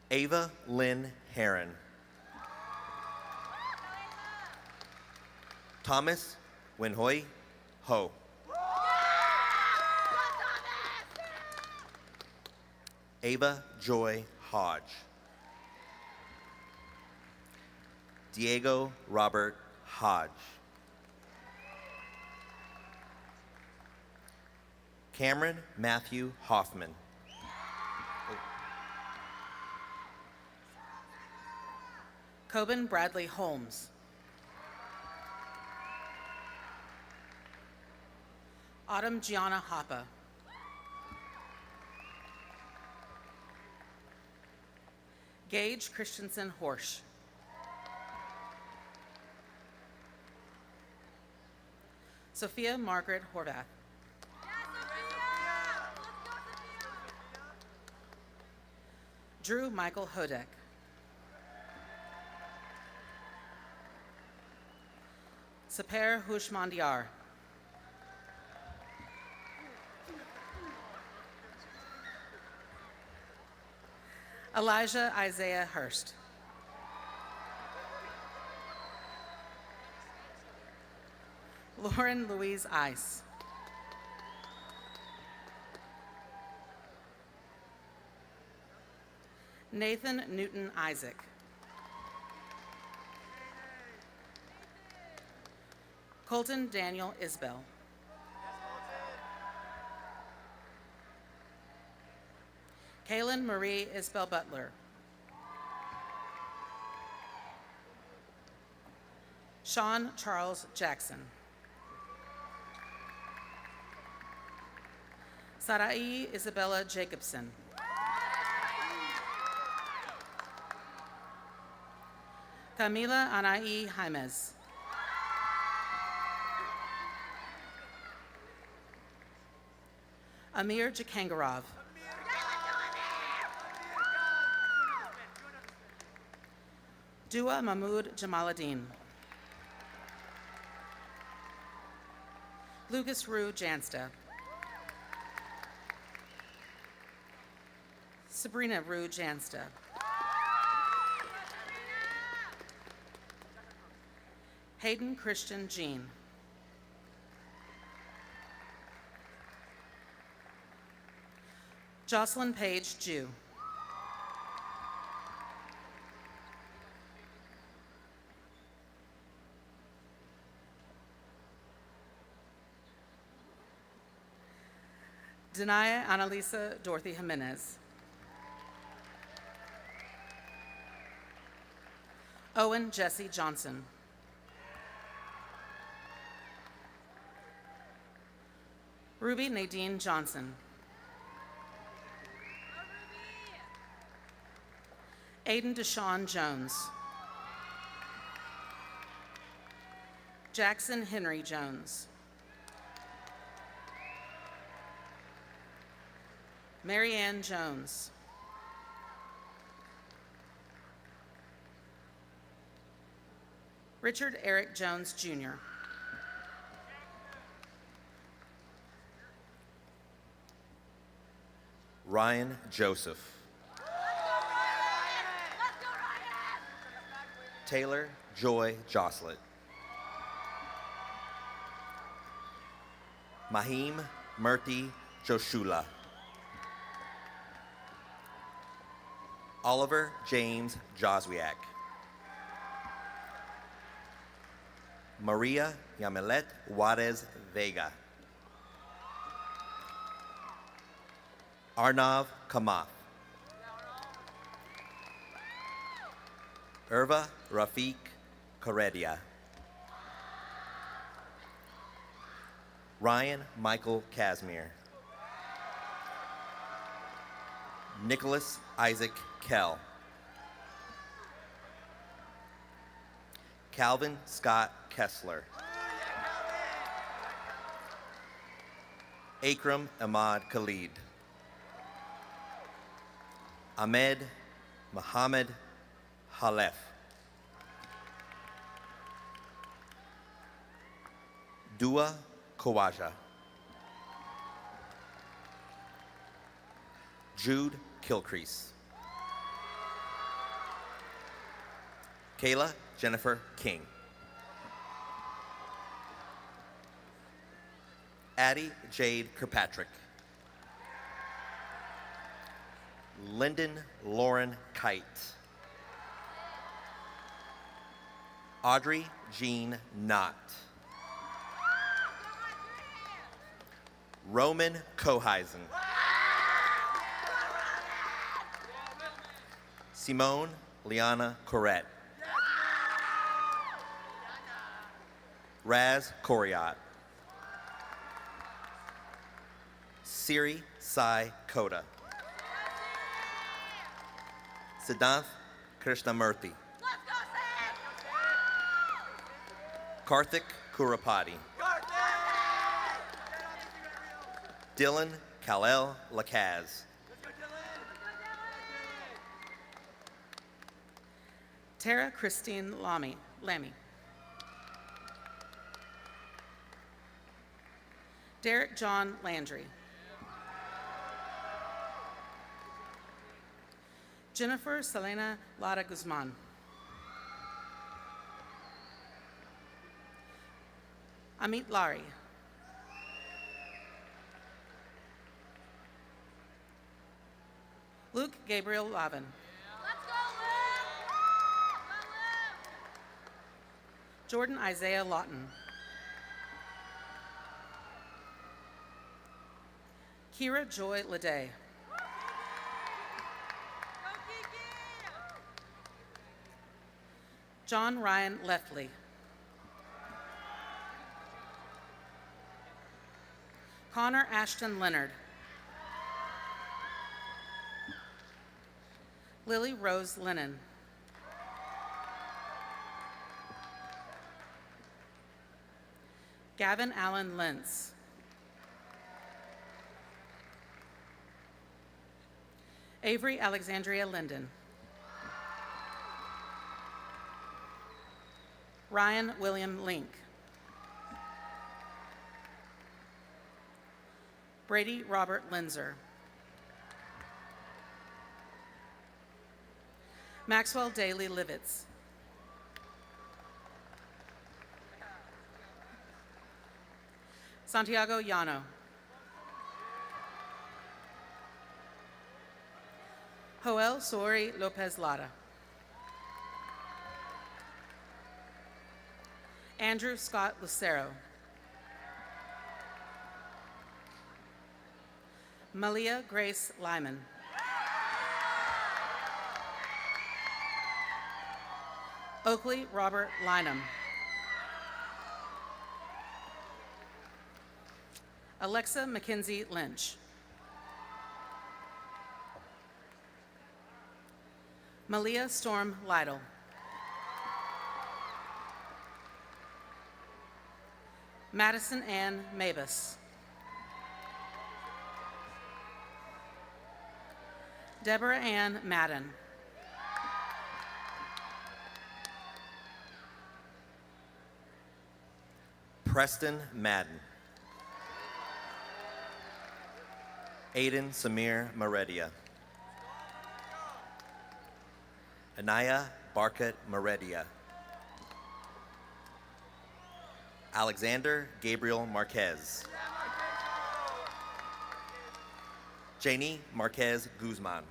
Ava Lynn Heron. Thomas Winhoy Ho. Ava Joy Hodge. Diego Robert Hodge. Cameron Matthew Hoffman. Coben Bradley Holmes. Autumn Gianna Hoppe. Gage Christensen Horsch. Sophia Margaret Horvath. Drew Michael Hodek. Saper Hushmandiar. Elijah Isaiah Hurst. Lauren Louise Ice. Nathan Newton Isaac. Colton Daniel Isbell. Kaylin Marie Isbell Butler. Sean Charles Jackson. Sarai Isabella Jacobson. Camila Anaí Jaimes. Amir Jakangarov. Dua Mahmood Jamaluddin. Lucas Rue Jansta. Sabrina Rue Jansta. Hayden Christian Jean. Jocelyn Page Jew. Denaya Annalisa Dorothy Jimenez. Owen Jesse Johnson. Ruby Nadine Johnson. Aiden Deshawn Jones. Jackson Henry Jones. Marianne Jones. Richard Eric Jones, Jr. Ryan Joseph. Taylor Joy Joslet. Mahim Murthy Joshua. Oliver James Joswiak. Maria Yamilet Juarez Vega. Arnav Kamath. Irva Rafiq Karedia. Ryan Michael Casimir. Nicholas Isaac Kell. Calvin Scott Kessler. Akram Ahmad Khalid. Ahmed Muhammad Halef. Dua Kawaja. Jude Kilcrease. Kayla Jennifer King. Addie Jade Kirkpatrick. Lyndon Lauren Kite. Audrey Jean Knott. Roman Coheisen. Simone Liana Corrette. Raz Coriat. Siri Sai Koda. Siddharth Krishnamurthy. Karthik Kurapati. Dylan Kalel Lakaz. Tara Christine Lammy. Derek John Landry. Jennifer Selena Lara Guzman. Amit Lari. Luke Gabriel Lavin. Jordan Isaiah Lawton. Kira Joy Leday. John Ryan Leftley. Connor Ashton Leonard. Lily Rose Lennon. Gavin Allen Lentz. Avery Alexandria Linden. Ryan William Link. Brady Robert Linzer. Maxwell Daly Livitz. Santiago Llano. Joel Sori Lopez Lara. Andrew Scott Lucero. Malia Grace Lyman. Oakley Robert Lynham. Alexa Mackenzie Lynch. Malia Storm Lytle. Madison Ann Mabus. Deborah Ann Madden. Preston Madden. Aiden Samir Meredia. Anaya Barkat Meredia. Alexander Gabriel Marquez. Janie Marquez Guzman.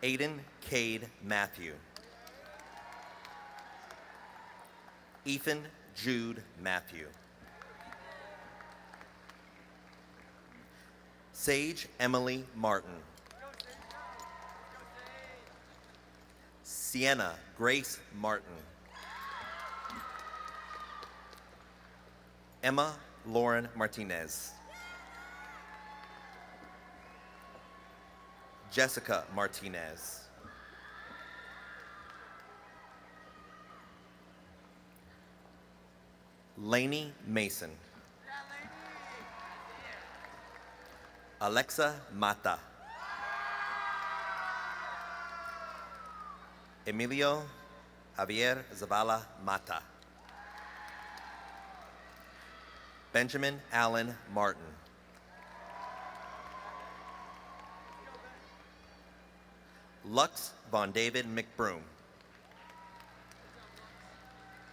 Aiden Cade Matthew. Ethan Jude Matthew. Sage Emily Martin. Sienna Grace Martin. Emma Lauren Martinez. Jessica Martinez. Lainey Mason. Alexa Mata. Emilio Javier Zavala Mata. Benjamin Allen Martin. Lux Von David McBroom.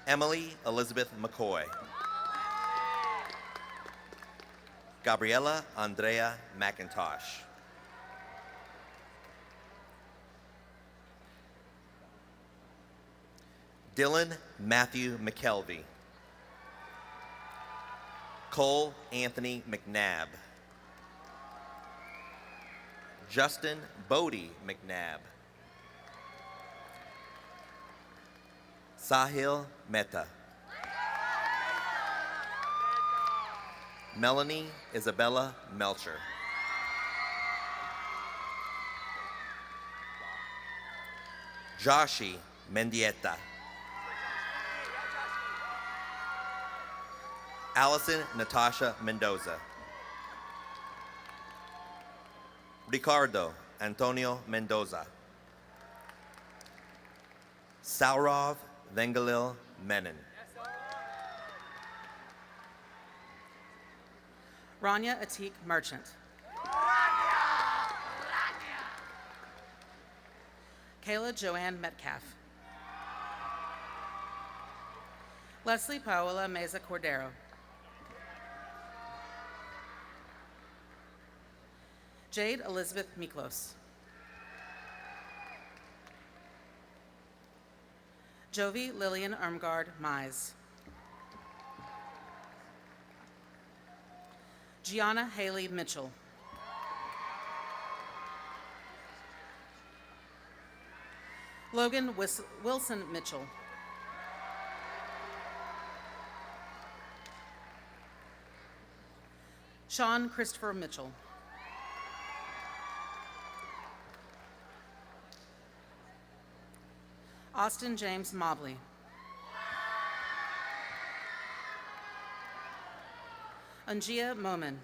Emily Elizabeth McCoy. Gabriela Andrea McIntosh. Dylan Matthew McKelvey. Cole Anthony McNabb. Justin Bodie McNabb. Sahil Mehta. Melanie Isabella Melcher. Joshi Mendieta. Allison Natasha Mendoza. Ricardo Antonio Mendoza. Saurav Vengalil Menon. Rania Atik Merchant. Kayla Joanne Metcalf. Leslie Paola Meza Cordero. Jade Elizabeth Miklos. Jovi Lillian Armgard Mize. Gianna Haley Mitchell. Logan Wilson Mitchell. Sean Christopher Mitchell. Austin James Mobley. Anjia Momin.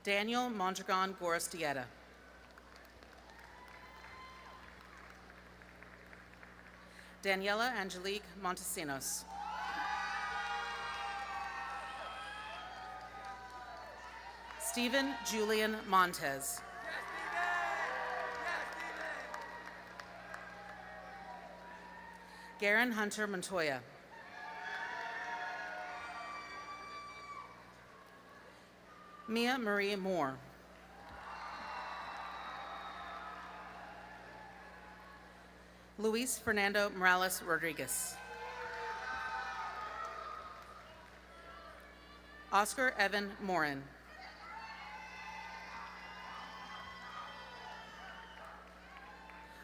Daniel Mondragon Gorostieta. Daniela Angelique Montesinos. Stephen Julian Montez. Garen Hunter Montoya. Mia Marie Moore. Luis Fernando Morales Rodriguez. Oscar Evan Morin.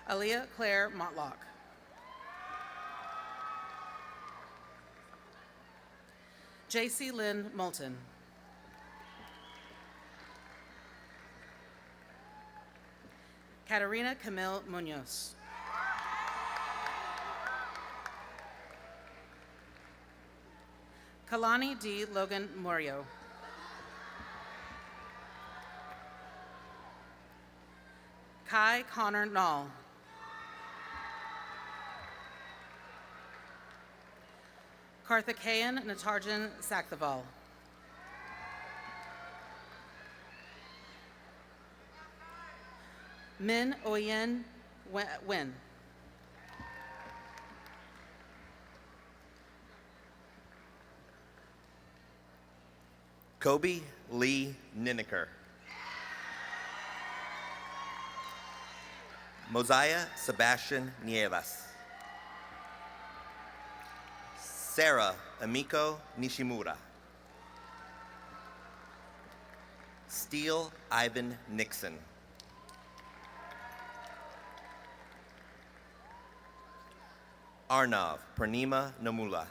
Aaliyah Claire Motlock. J.C. Lynn Moulton. Katarina Camille Munoz. Kalani D. Logan Morio. Kai Connor Nall. Karthikeyan Natarjan Sakthaval. Min Oyen Wen. Kobe Lee Nineker. Mosiah Sebastian Nievas. Sarah Amiko Nishimura. Steele Ivan Nixon. Arnav Purnima Namula.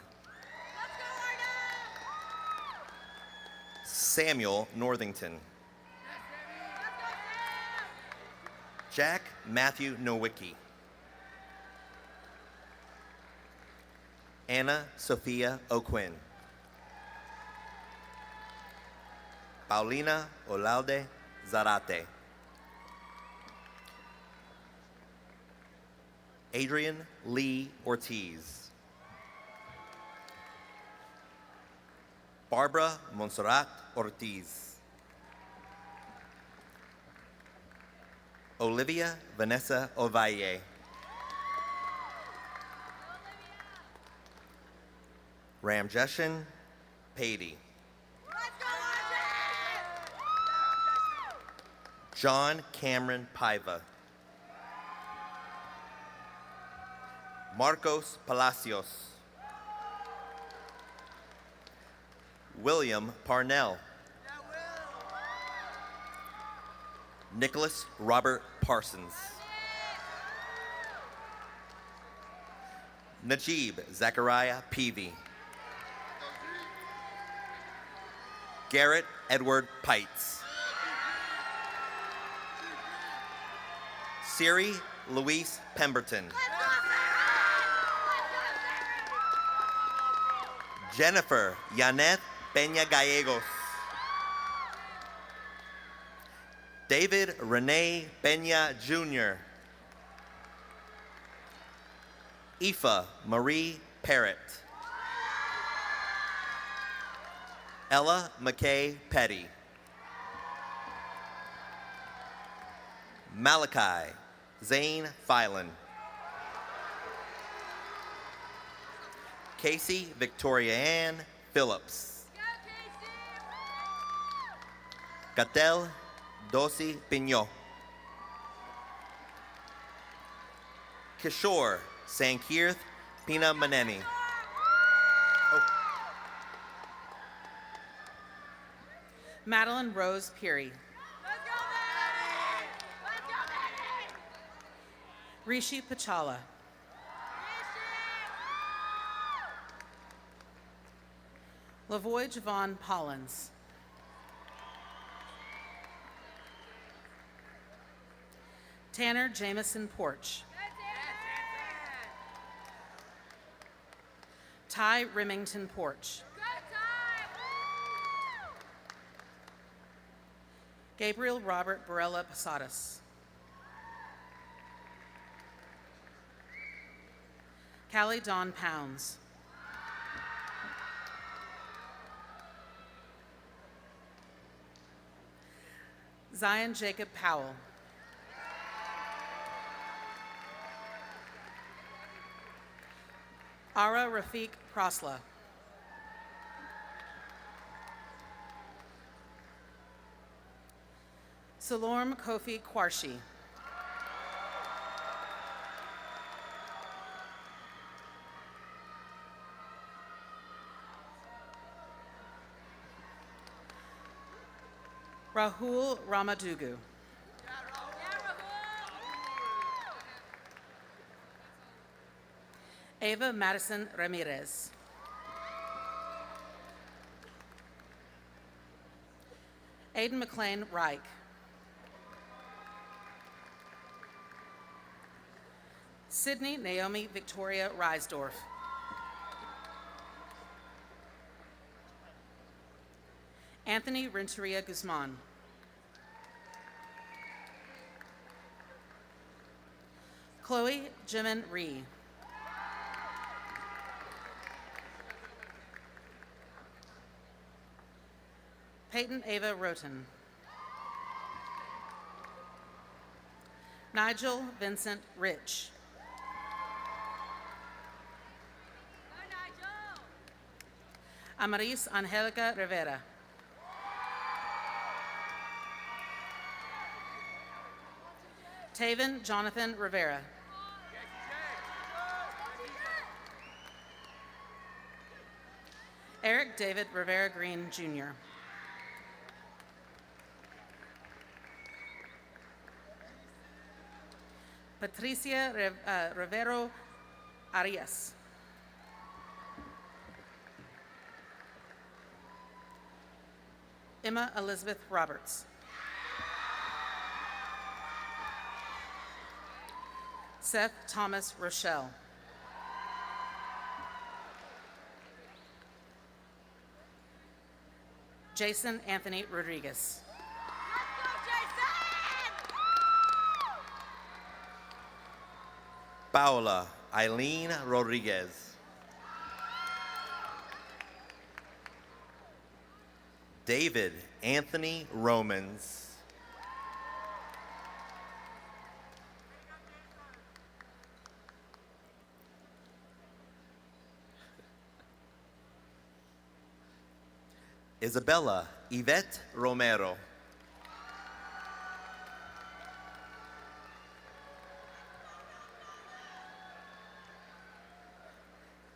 Samuel Northington. Jack Matthew Nowicki. Anna Sophia O'Quinn. Paulina Olalde Zarate. Adrian Lee Ortiz. Barbara Montserrat Ortiz. Olivia Vanessa Ovalle. Ramjeshan Pady. John Cameron Paiva. Marcos Palacios. William Parnell. Nicholas Robert Parsons. Najib Zachariah Peavy. Garrett Edward Pites. Siri Louise Pemberton. Jennifer Yanet Peña Gallegos. David Rene Peña Jr. Aoife Marie Parrott. Ella McKay Petty. Malachi Zane Filan. Casey Victoria Ann Phillips. Catel Dosi Piño. Kishore Sankirth Pina Maneni. Madeline Rose Peary. Rishi Pachala. Lavoy Javon Pollins. Tanner Jameson Porch. Ty Remington Porch. Gabriel Robert Barella Posadas. Callie Dawn Pounds. Zion Jacob Powell. Ara Rafiq Prosla. Salorm Kofi Kwarshi. Rahul Ramadugu. Ava Madison Ramirez. Aiden McLean Reich. Sydney Naomi Victoria Reisdorf. Anthony Renteria Guzman. Chloe Jimin Ree. Peyton Ava Roten. Nigel Vincent Rich. Amaris Angelica Rivera. Taven Jonathan Rivera. Eric David Rivera Green, Jr. Patricia Rivero Arias. Emma Elizabeth Roberts. Seth Thomas Rochelle. Jason Anthony Rodriguez. Paola Eileen Rodriguez. David Anthony Romans. Isabella Yvette Romero.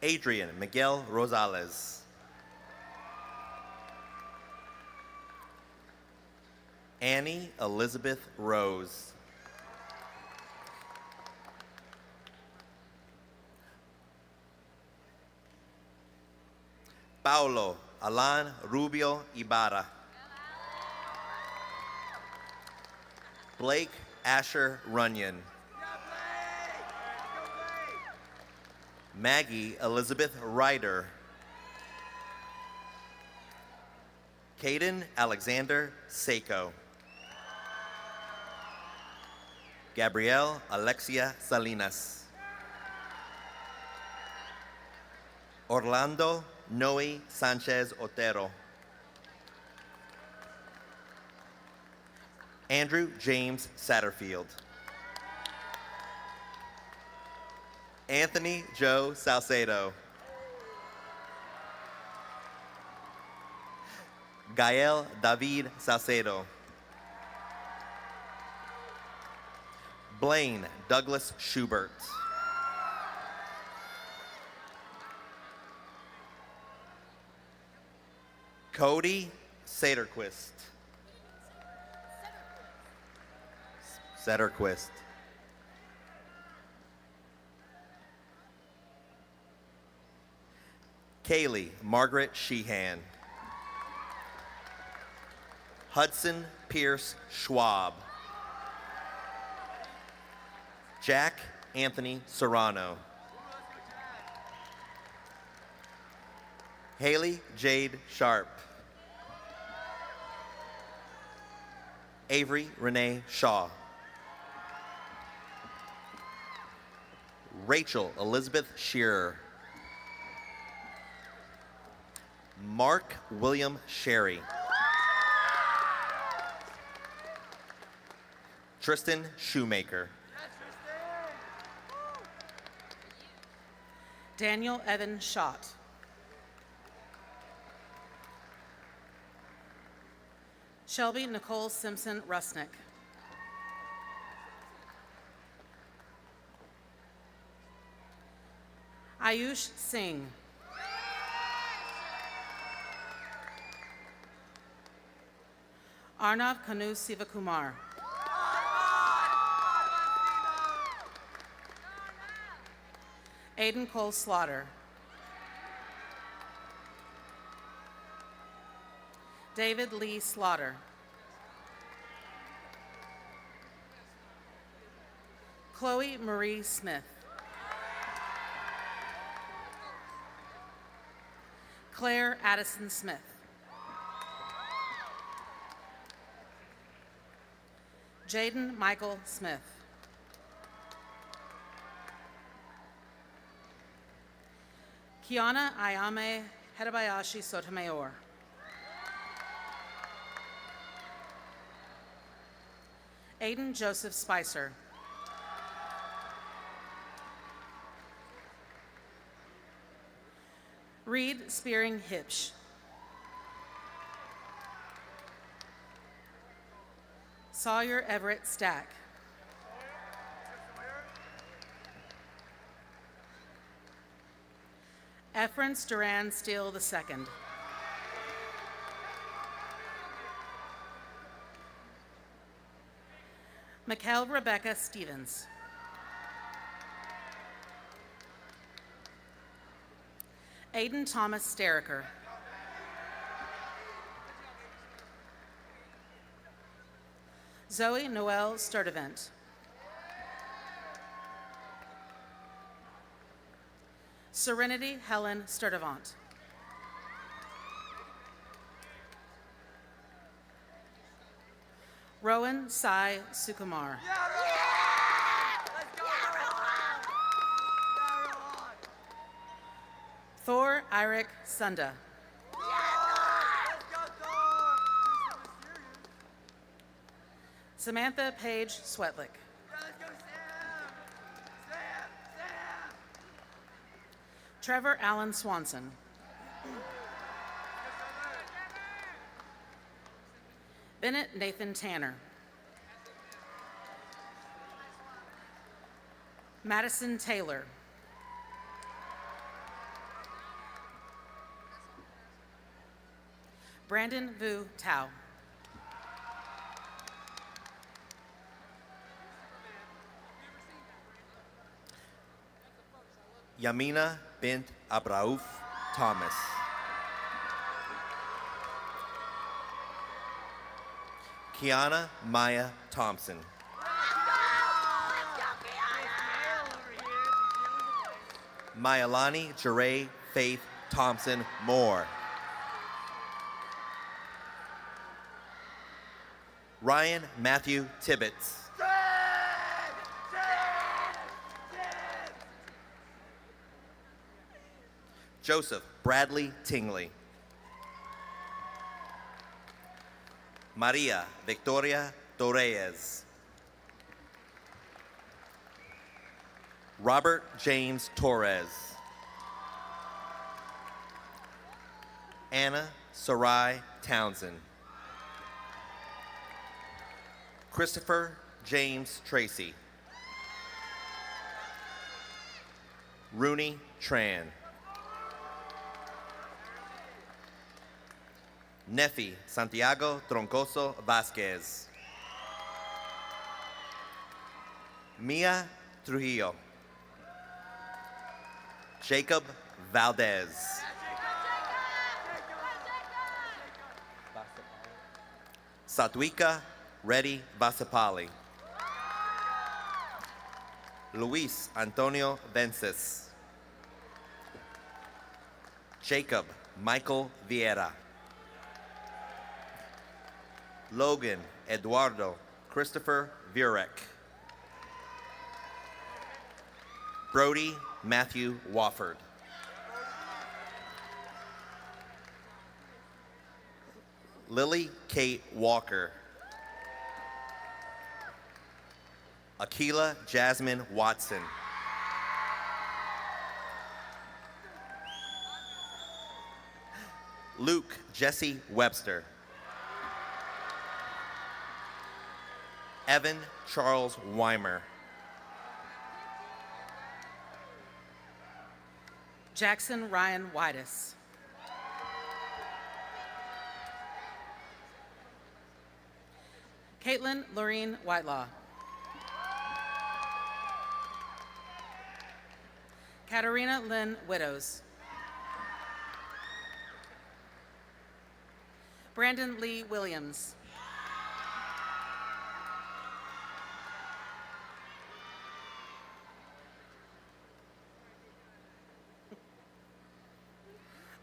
Adrian Miguel Rosales. Annie Elizabeth Rose. Paulo Alan Rubio Ibarra. Blake Asher Runyon. Maggie Elizabeth Ryder. Caden Alexander Seiko. Gabrielle Alexia Salinas. Orlando Noe Sanchez Otero. Andrew James Satterfield. Anthony Joe Salcedo. Gael David Salcedo. Blaine Douglas Schubert. Cody Sederquist. Sederquist. Kaylee Margaret Sheehan. Hudson Pierce Schwab. Jack Anthony Serrano. Haley Jade Sharp. Avery Renee Shaw. Rachel Elizabeth Shearer. Mark William Sherry. Tristan Shoemaker. Daniel Evan Schott. Shelby Nicole Simpson Rusnick. Ayush Singh. Arnav Kanu Sivakumar. Aiden Cole Slaughter. David Lee Slaughter. Chloe Marie Smith. Claire Addison Smith. Jaden Michael Smith. Kiana Ayame Hirabayashi Sotomayor. Aiden Joseph Spicer. Reed Spearing Hipsch. Sawyer Everett Stack. Efrance Duran Steele II. Mikkel Rebecca Stevens. Aiden Thomas Steriker. Zoe Noel Sturdivant. Serenity Helen Sturdivant. Rowan Sai Sukumar. Thor Eirik Sunda. Samantha Paige Swetlick. Trevor Allen Swanson. Bennett Nathan Tanner. Madison Taylor. Brandon Vu Tao. Yamina bint Abraouf Thomas. Kiana Maya Thompson. Mayalani Jeray Faith Thompson Moore. Ryan Matthew Tibbetts. Joseph Bradley Tingley. Maria Victoria Torres. Robert James Torres. Anna Sarai Townsend. Christopher James Tracy. Rooney Tran. Nefi Santiago Troncoso Vasquez. Mia Trujillo. Jacob Valdez. Satwika Reddy Vasapali. Luis Antonio Vences. Jacob Michael Vieira. Logan Eduardo Christopher Vierek. Brody Matthew Wofford. Lily Kate Walker. Akila Jasmine Watson. Luke Jesse Webster. Evan Charles Weimer. Jackson Ryan Whitus. Caitlin Lorene Whitelaw. Katarina Lynn Widows. Brandon Lee Williams.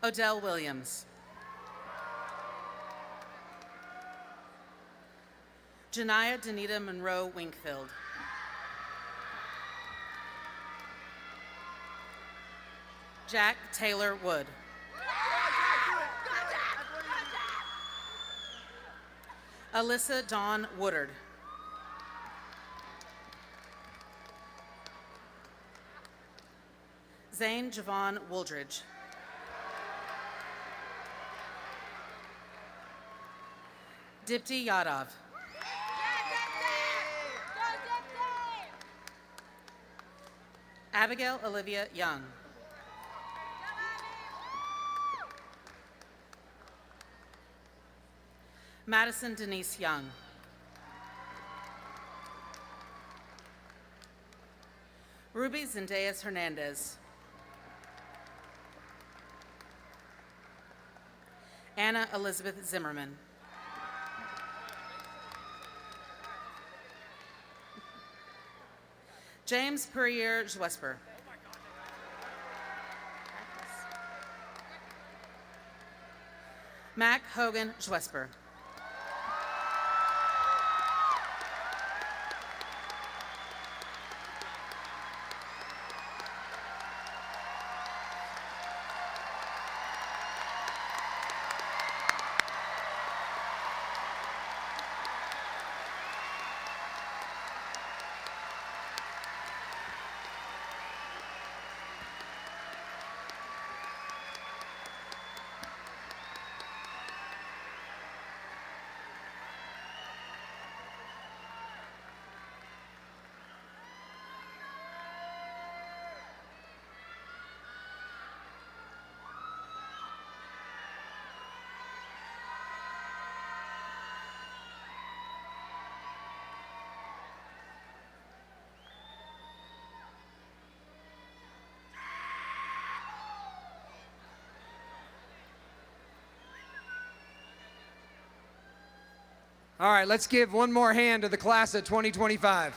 Odell Williams. Janiyah Danita Monroe Winkfield. Jack Taylor Wood. Alyssa Dawn Woodard. Zane Javon Wooldridge. Dipti Yadav. Abigail Olivia Young. Madison Denise Young. Ruby Zendeas Hernandez. Anna Elizabeth Zimmerman. James Purrier Zwesper. Mac Hogan Zwesper. All right, let's give one more hand to the class of 2025.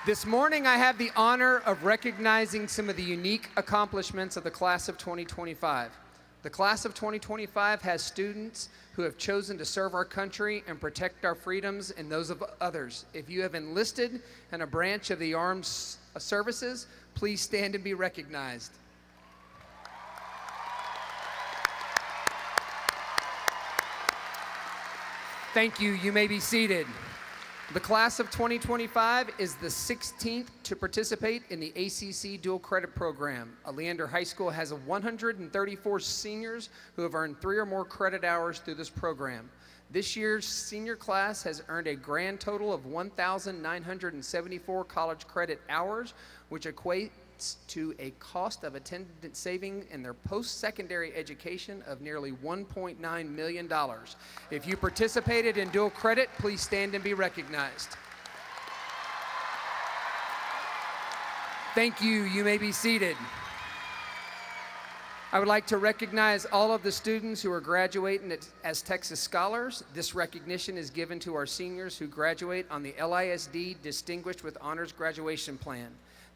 This morning, I have the honor of recognizing some of the unique accomplishments of the class of 2025. The class of 2025 has students who have chosen to serve our country and protect our freedoms and those of others. If you have enlisted in a branch of the armed services, please stand and be recognized. Thank you. You may be seated. The class of 2025 is the 16th to participate in the ACC Dual Credit Program. Leander High School has 134 seniors who have earned 3 or more credit hours through this program. This year's senior class has earned a grand total of 1,974 college credit hours, which equates to a cost of attendance saving in their post-secondary education of nearly $1.9 million. If you participated in dual credit, please stand and be recognized. Thank you. You may be seated. I would like to recognize all of the students who are graduating as Texas Scholars. This recognition is given to our seniors who graduate on the LISD Distinguished with Honors Graduation Plan.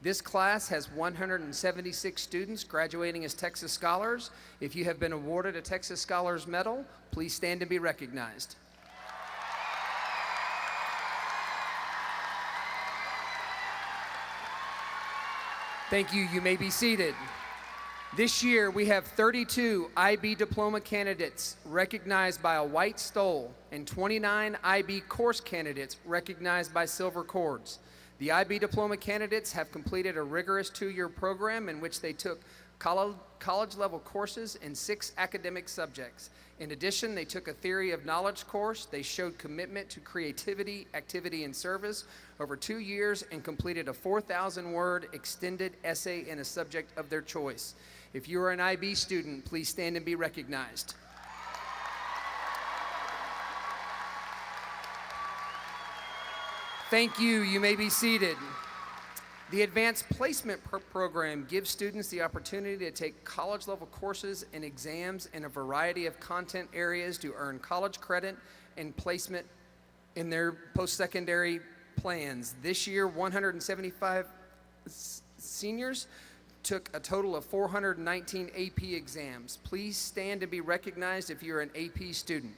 This class has 176 students graduating as Texas Scholars. If you have been awarded a Texas Scholars Medal, please stand and be recognized. Thank you. You may be seated. This year, we have 32 IB Diploma candidates recognized by a white stole and 29 IB course candidates recognized by silver cords. The IB Diploma candidates have completed a rigorous 2-year program in which they took college-level courses in 6 academic subjects. In addition, they took a theory of knowledge course. They showed commitment to creativity, activity, and service over 2 years and completed a 4,000-word extended essay in a subject of their choice. If you are an IB student, please stand and be recognized. Thank you. You may be seated. The Advanced Placement Program gives students the opportunity to take college-level courses and exams in a variety of content areas to earn college credit and placement in their post-secondary plans. This year, 175 seniors took a total of 419 AP exams. Please stand to be recognized if you're an AP student.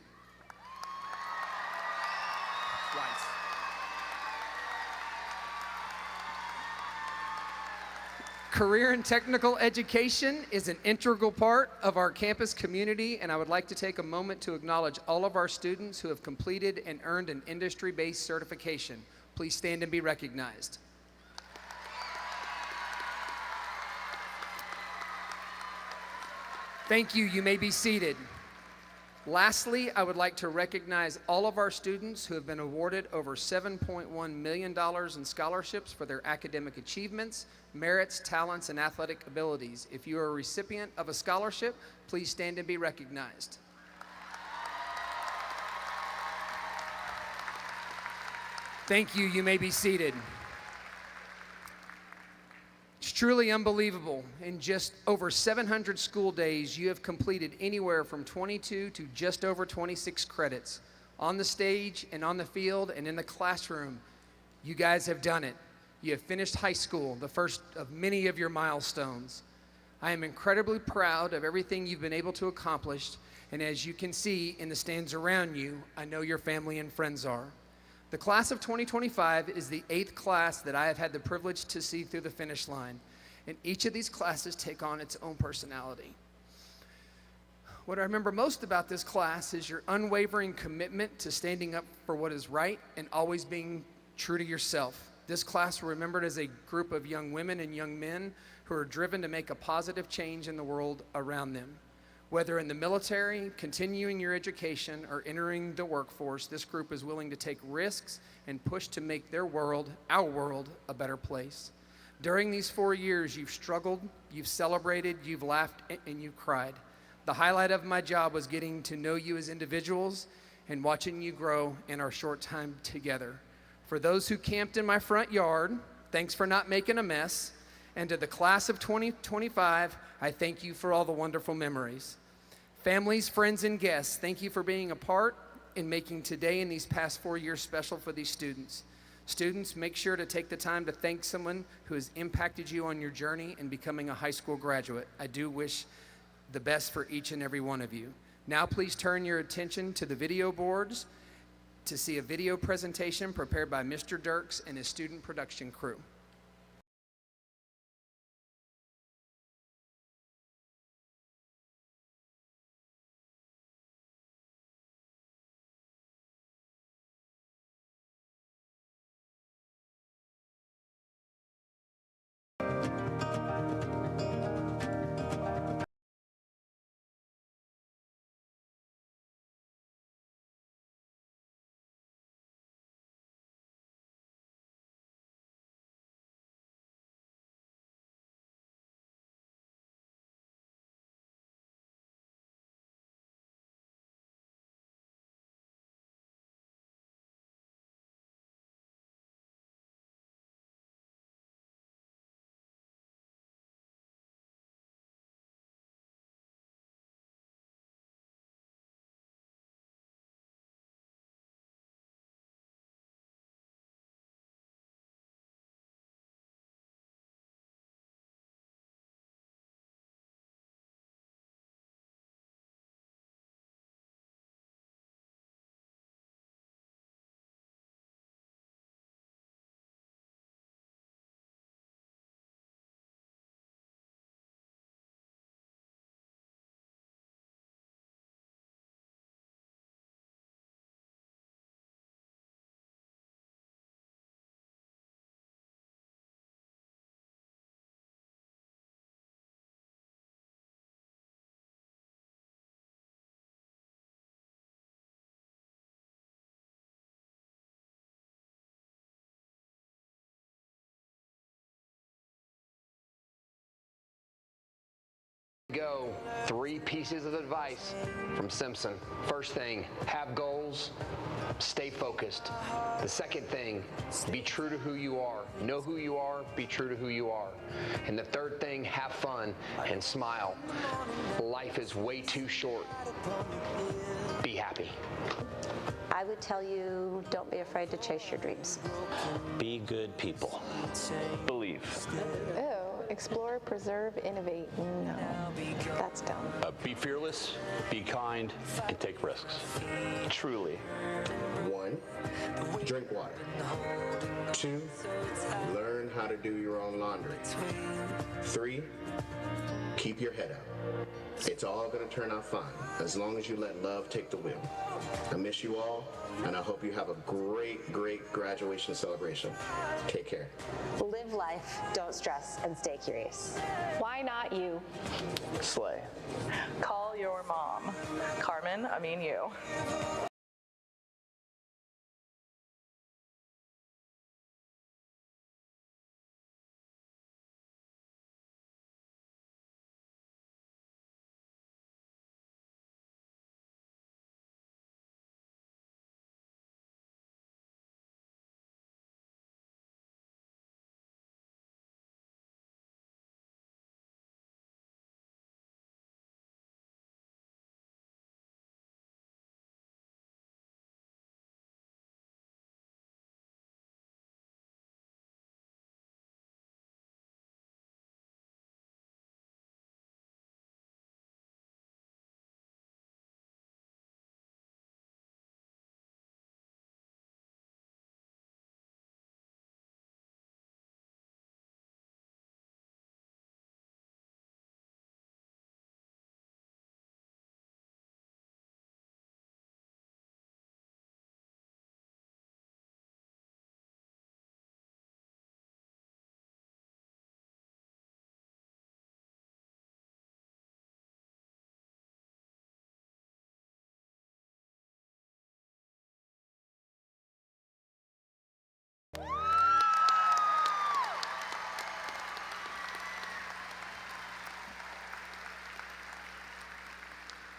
Career and technical education is an integral part of our campus community, and I would like to take a moment to acknowledge all of our students who have completed and earned an industry-based certification. Please stand and be recognized. Thank you. You may be seated. Lastly, I would like to recognize all of our students who have been awarded over $7.1 million in scholarships for their academic achievements, merits, talents, and athletic abilities. If you are a recipient of a scholarship, please stand and be recognized. Thank you. You may be seated. It's truly unbelievable. In just over 700 school days, you have completed anywhere from 22 to just over 26 credits. On the stage and on the field and in the classroom, you guys have done it. You have finished high school, the first of many of your milestones. I am incredibly proud of everything you've been able to accomplish, and as you can see in the stands around you, I know your family and friends are. The class of 2025 is the 8th class that I have had the privilege to see through the finish line, and each of these classes take on its own personality. What I remember most about this class is your unwavering commitment to standing up for what is right and always being true to yourself. This class will be remembered as a group of young women and young men who are driven to make a positive change in the world around them. Whether in the military, continuing your education, or entering the workforce, this group is willing to take risks and push to make their world, our world, a better place. During these 4 years, you've struggled, you've celebrated, you've laughed, and you've cried. The highlight of my job was getting to know you as individuals and watching you grow in our short time together. For those who camped in my front yard, thanks for not making a mess. And to the class of 2025, I thank you for all the wonderful memories. Families, friends, and guests, thank you for being a part in making today and these past 4 years special for these students. Students, make sure to take the time to thank someone who has impacted you on your journey in becoming a high school graduate. I do wish the best for each and every one of you. Now please turn your attention to the video boards to see a video presentation prepared by Mr. Dirks and his student production crew. Go, 3 pieces of advice from Simpson. First thing, have goals, stay focused. The second thing, be true to who you are. Know who you are, be true to who you are. And the third thing, have fun and smile. Life is way too short. Be happy. I would tell you, don't be afraid to chase your dreams. Be good people. Believe. Ew. Explore, preserve, innovate. No, that's dumb. Be fearless, be kind, and take risks. Truly. 1, drink water. 2, learn how to do your own laundry. 3, keep your head up. It's all going to turn out fine as long as you let love take the wheel. I miss you all, and I hope you have a great, great graduation celebration. Take care. Live life, don't stress, and stay curious. Why not you? Slay. Call your mom. Carmen, I mean you.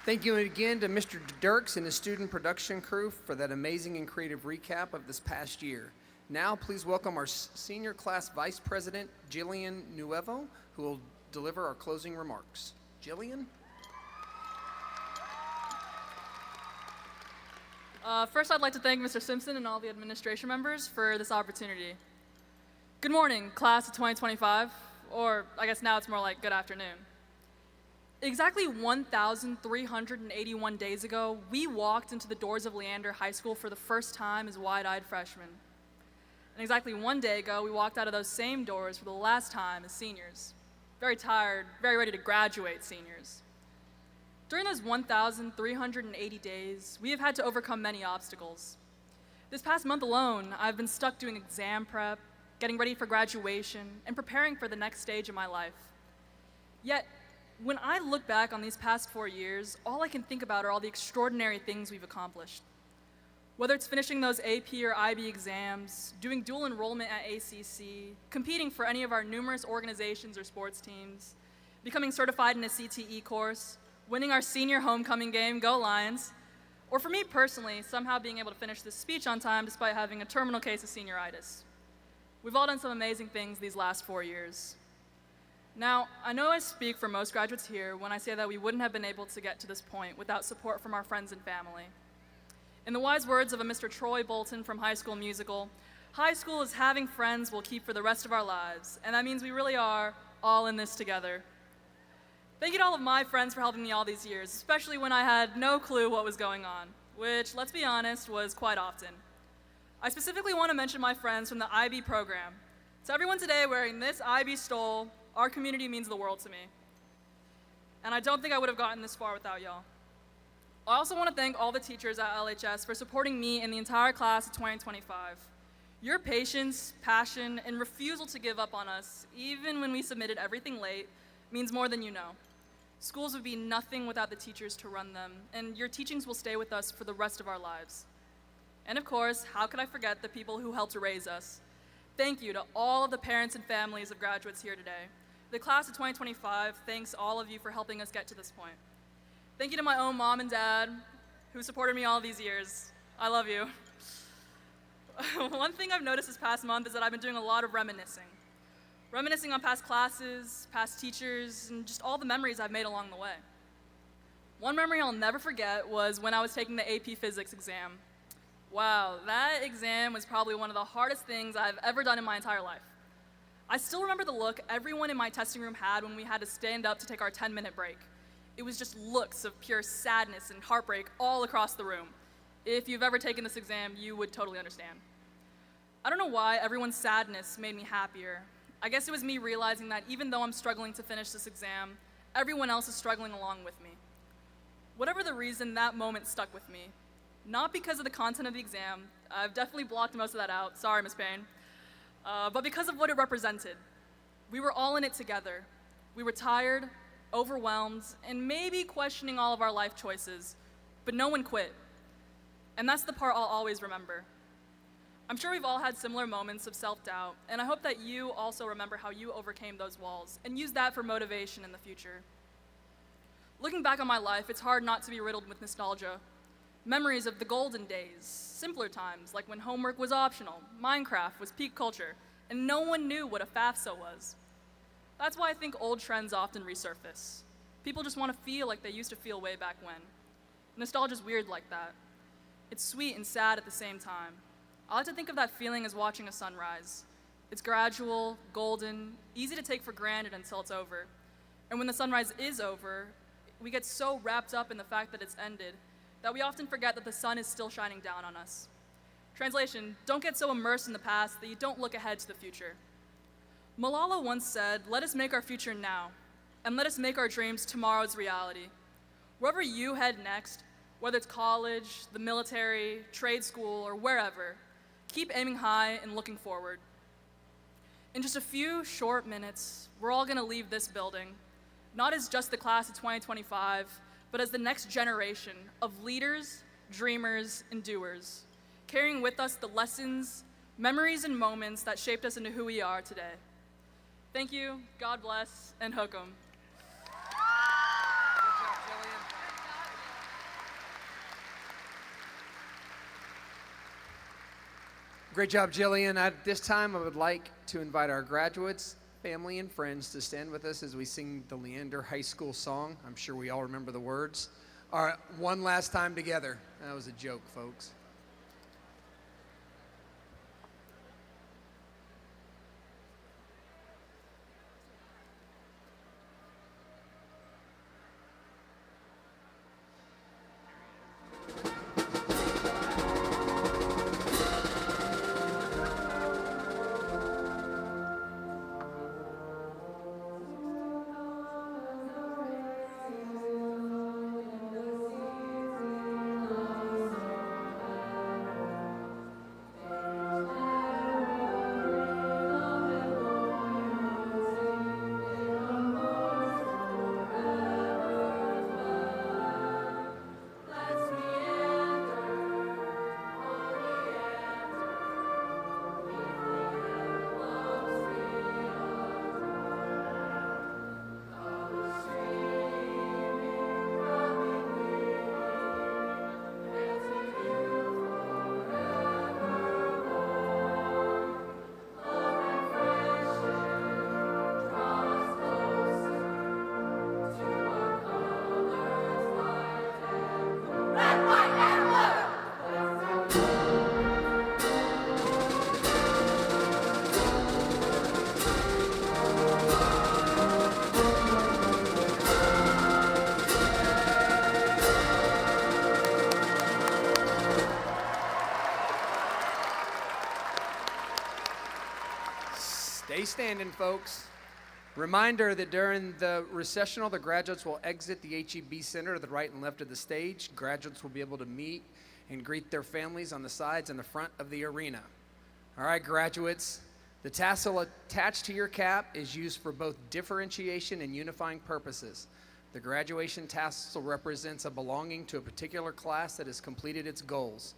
Thank you again to Mr. Dirks and his student production crew for that amazing and creative recap of this past year. Now, please welcome our senior class vice president, Jillian Nuevo, who will deliver our closing remarks. Jillian? First, I'd like to thank Mr. Simpson and all the administration members for this opportunity. Good morning, class of 2025, or I guess now it's more like good afternoon. Exactly 1,381 days ago, we walked into the doors of Leander High School for the first time as wide-eyed freshmen. And exactly 1 day ago, we walked out of those same doors for the last time as seniors. Very tired, very ready to graduate seniors. During those 1,380 days, we have had to overcome many obstacles. This past month alone, I've been stuck doing exam prep, getting ready for graduation, and preparing for the next stage of my life. Yet, when I look back on these past 4 years, all I can think about are all the extraordinary things we've accomplished. Whether it's finishing those AP or IB exams, doing dual enrollment at ACC, competing for any of our numerous organizations or sports teams, becoming certified in a CTE course, winning our senior homecoming game, go Lions, or for me personally, somehow being able to finish this speech on time despite having a terminal case of senioritis. We've all done some amazing things these last 4 years. Now, I know I speak for most graduates here when I say that we wouldn't have been able to get to this point without support from our friends and family. In the wise words of a Mr. Troy Bolton from High School Musical, high school is having friends we'll keep for the rest of our lives, and that means we really are all in this together. Thank you to all of my friends for helping me all these years, especially when I had no clue what was going on, which, let's be honest, was quite often. I specifically want to mention my friends from the IB program. To everyone today wearing this IB stole, our community means the world to me. And I don't think I would have gotten this far without y'all. I also want to thank all the teachers at LHS for supporting me and the entire class of 2025. Your patience, passion, and refusal to give up on us, even when we submitted everything late, means more than you know. Schools would be nothing without the teachers to run them, and your teachings will stay with us for the rest of our lives. And of course, how could I forget the people who helped raise us? Thank you to all of the parents and families of graduates here today. The class of 2025 thanks all of you for helping us get to this point. Thank you to my own mom and dad who supported me all these years. I love you. One thing I've noticed this past month is that I've been doing a lot of reminiscing. Reminiscing on past classes, past teachers, and just all the memories I've made along the way. One memory I'll never forget was when I was taking the AP Physics exam. Wow, that exam was probably one of the hardest things I've ever done in my entire life. I still remember the look everyone in my testing room had when we had to stand up to take our 10-minute break. It was just looks of pure sadness and heartbreak all across the room. If you've ever taken this exam, you would totally understand. I don't know why everyone's sadness made me happier. I guess it was me realizing that even though I'm struggling to finish this exam, everyone else is struggling along with me. Whatever the reason, that moment stuck with me. Not because of the content of the exam. I've definitely blocked most of that out. Sorry, Miss Payne. But because of what it represented. We were all in it together. We were tired, overwhelmed, and maybe questioning all of our life choices, but no one quit. And that's the part I'll always remember. I'm sure we've all had similar moments of self-doubt, and I hope that you also remember how you overcame those walls and use that for motivation in the future. Looking back on my life, it's hard not to be riddled with nostalgia. Memories of the golden days, simpler times, like when homework was optional, Minecraft was peak culture, and no one knew what a FAFSA was. That's why I think old trends often resurface. People just want to feel like they used to feel way back when. Nostalgia's weird like that. It's sweet and sad at the same time. I like to think of that feeling as watching a sunrise. It's gradual, golden, easy to take for granted until it's over. And when the sunrise is over, we get so wrapped up in the fact that it's ended that we often forget that the sun is still shining down on us. Translation, don't get so immersed in the past that you don't look ahead to the future. Malala once said, "Let us make our future now, and let us make our dreams tomorrow's reality." Wherever you head next, whether it's college, the military, trade school, or wherever, keep aiming high and looking forward. In just a few short minutes, we're all gonna leave this building, not as just the class of 2025, but as the next generation of leaders, dreamers, and doers, carrying with us the lessons, memories, and moments that shaped us into who we are today. Thank you, God bless, and hook 'em. Great job, Jillian. At this time, I would like to invite our graduates, family, and friends to stand with us as we sing the Leander High School song. I'm sure we all remember the words. All right, one last time together. That was a joke, folks. Stay standing, folks. Reminder that during the recessional, the graduates will exit the HEB Center to the right and left of the stage. Graduates will be able to meet and greet their families on the sides and the front of the arena. All right, graduates, the tassel attached to your cap is used for both differentiation and unifying purposes. The graduation tassel represents a belonging to a particular class that has completed its goals.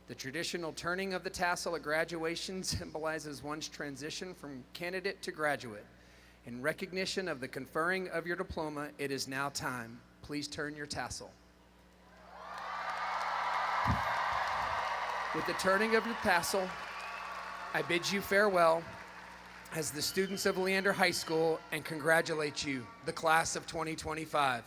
The traditional turning of the tassel at graduation symbolizes one's transition from candidate to graduate. In recognition of the conferring of your diploma, it is now time. Please turn your tassel. With the turning of your tassel, I bid you farewell as the students of Leander High School and congratulate you, the class of 2025.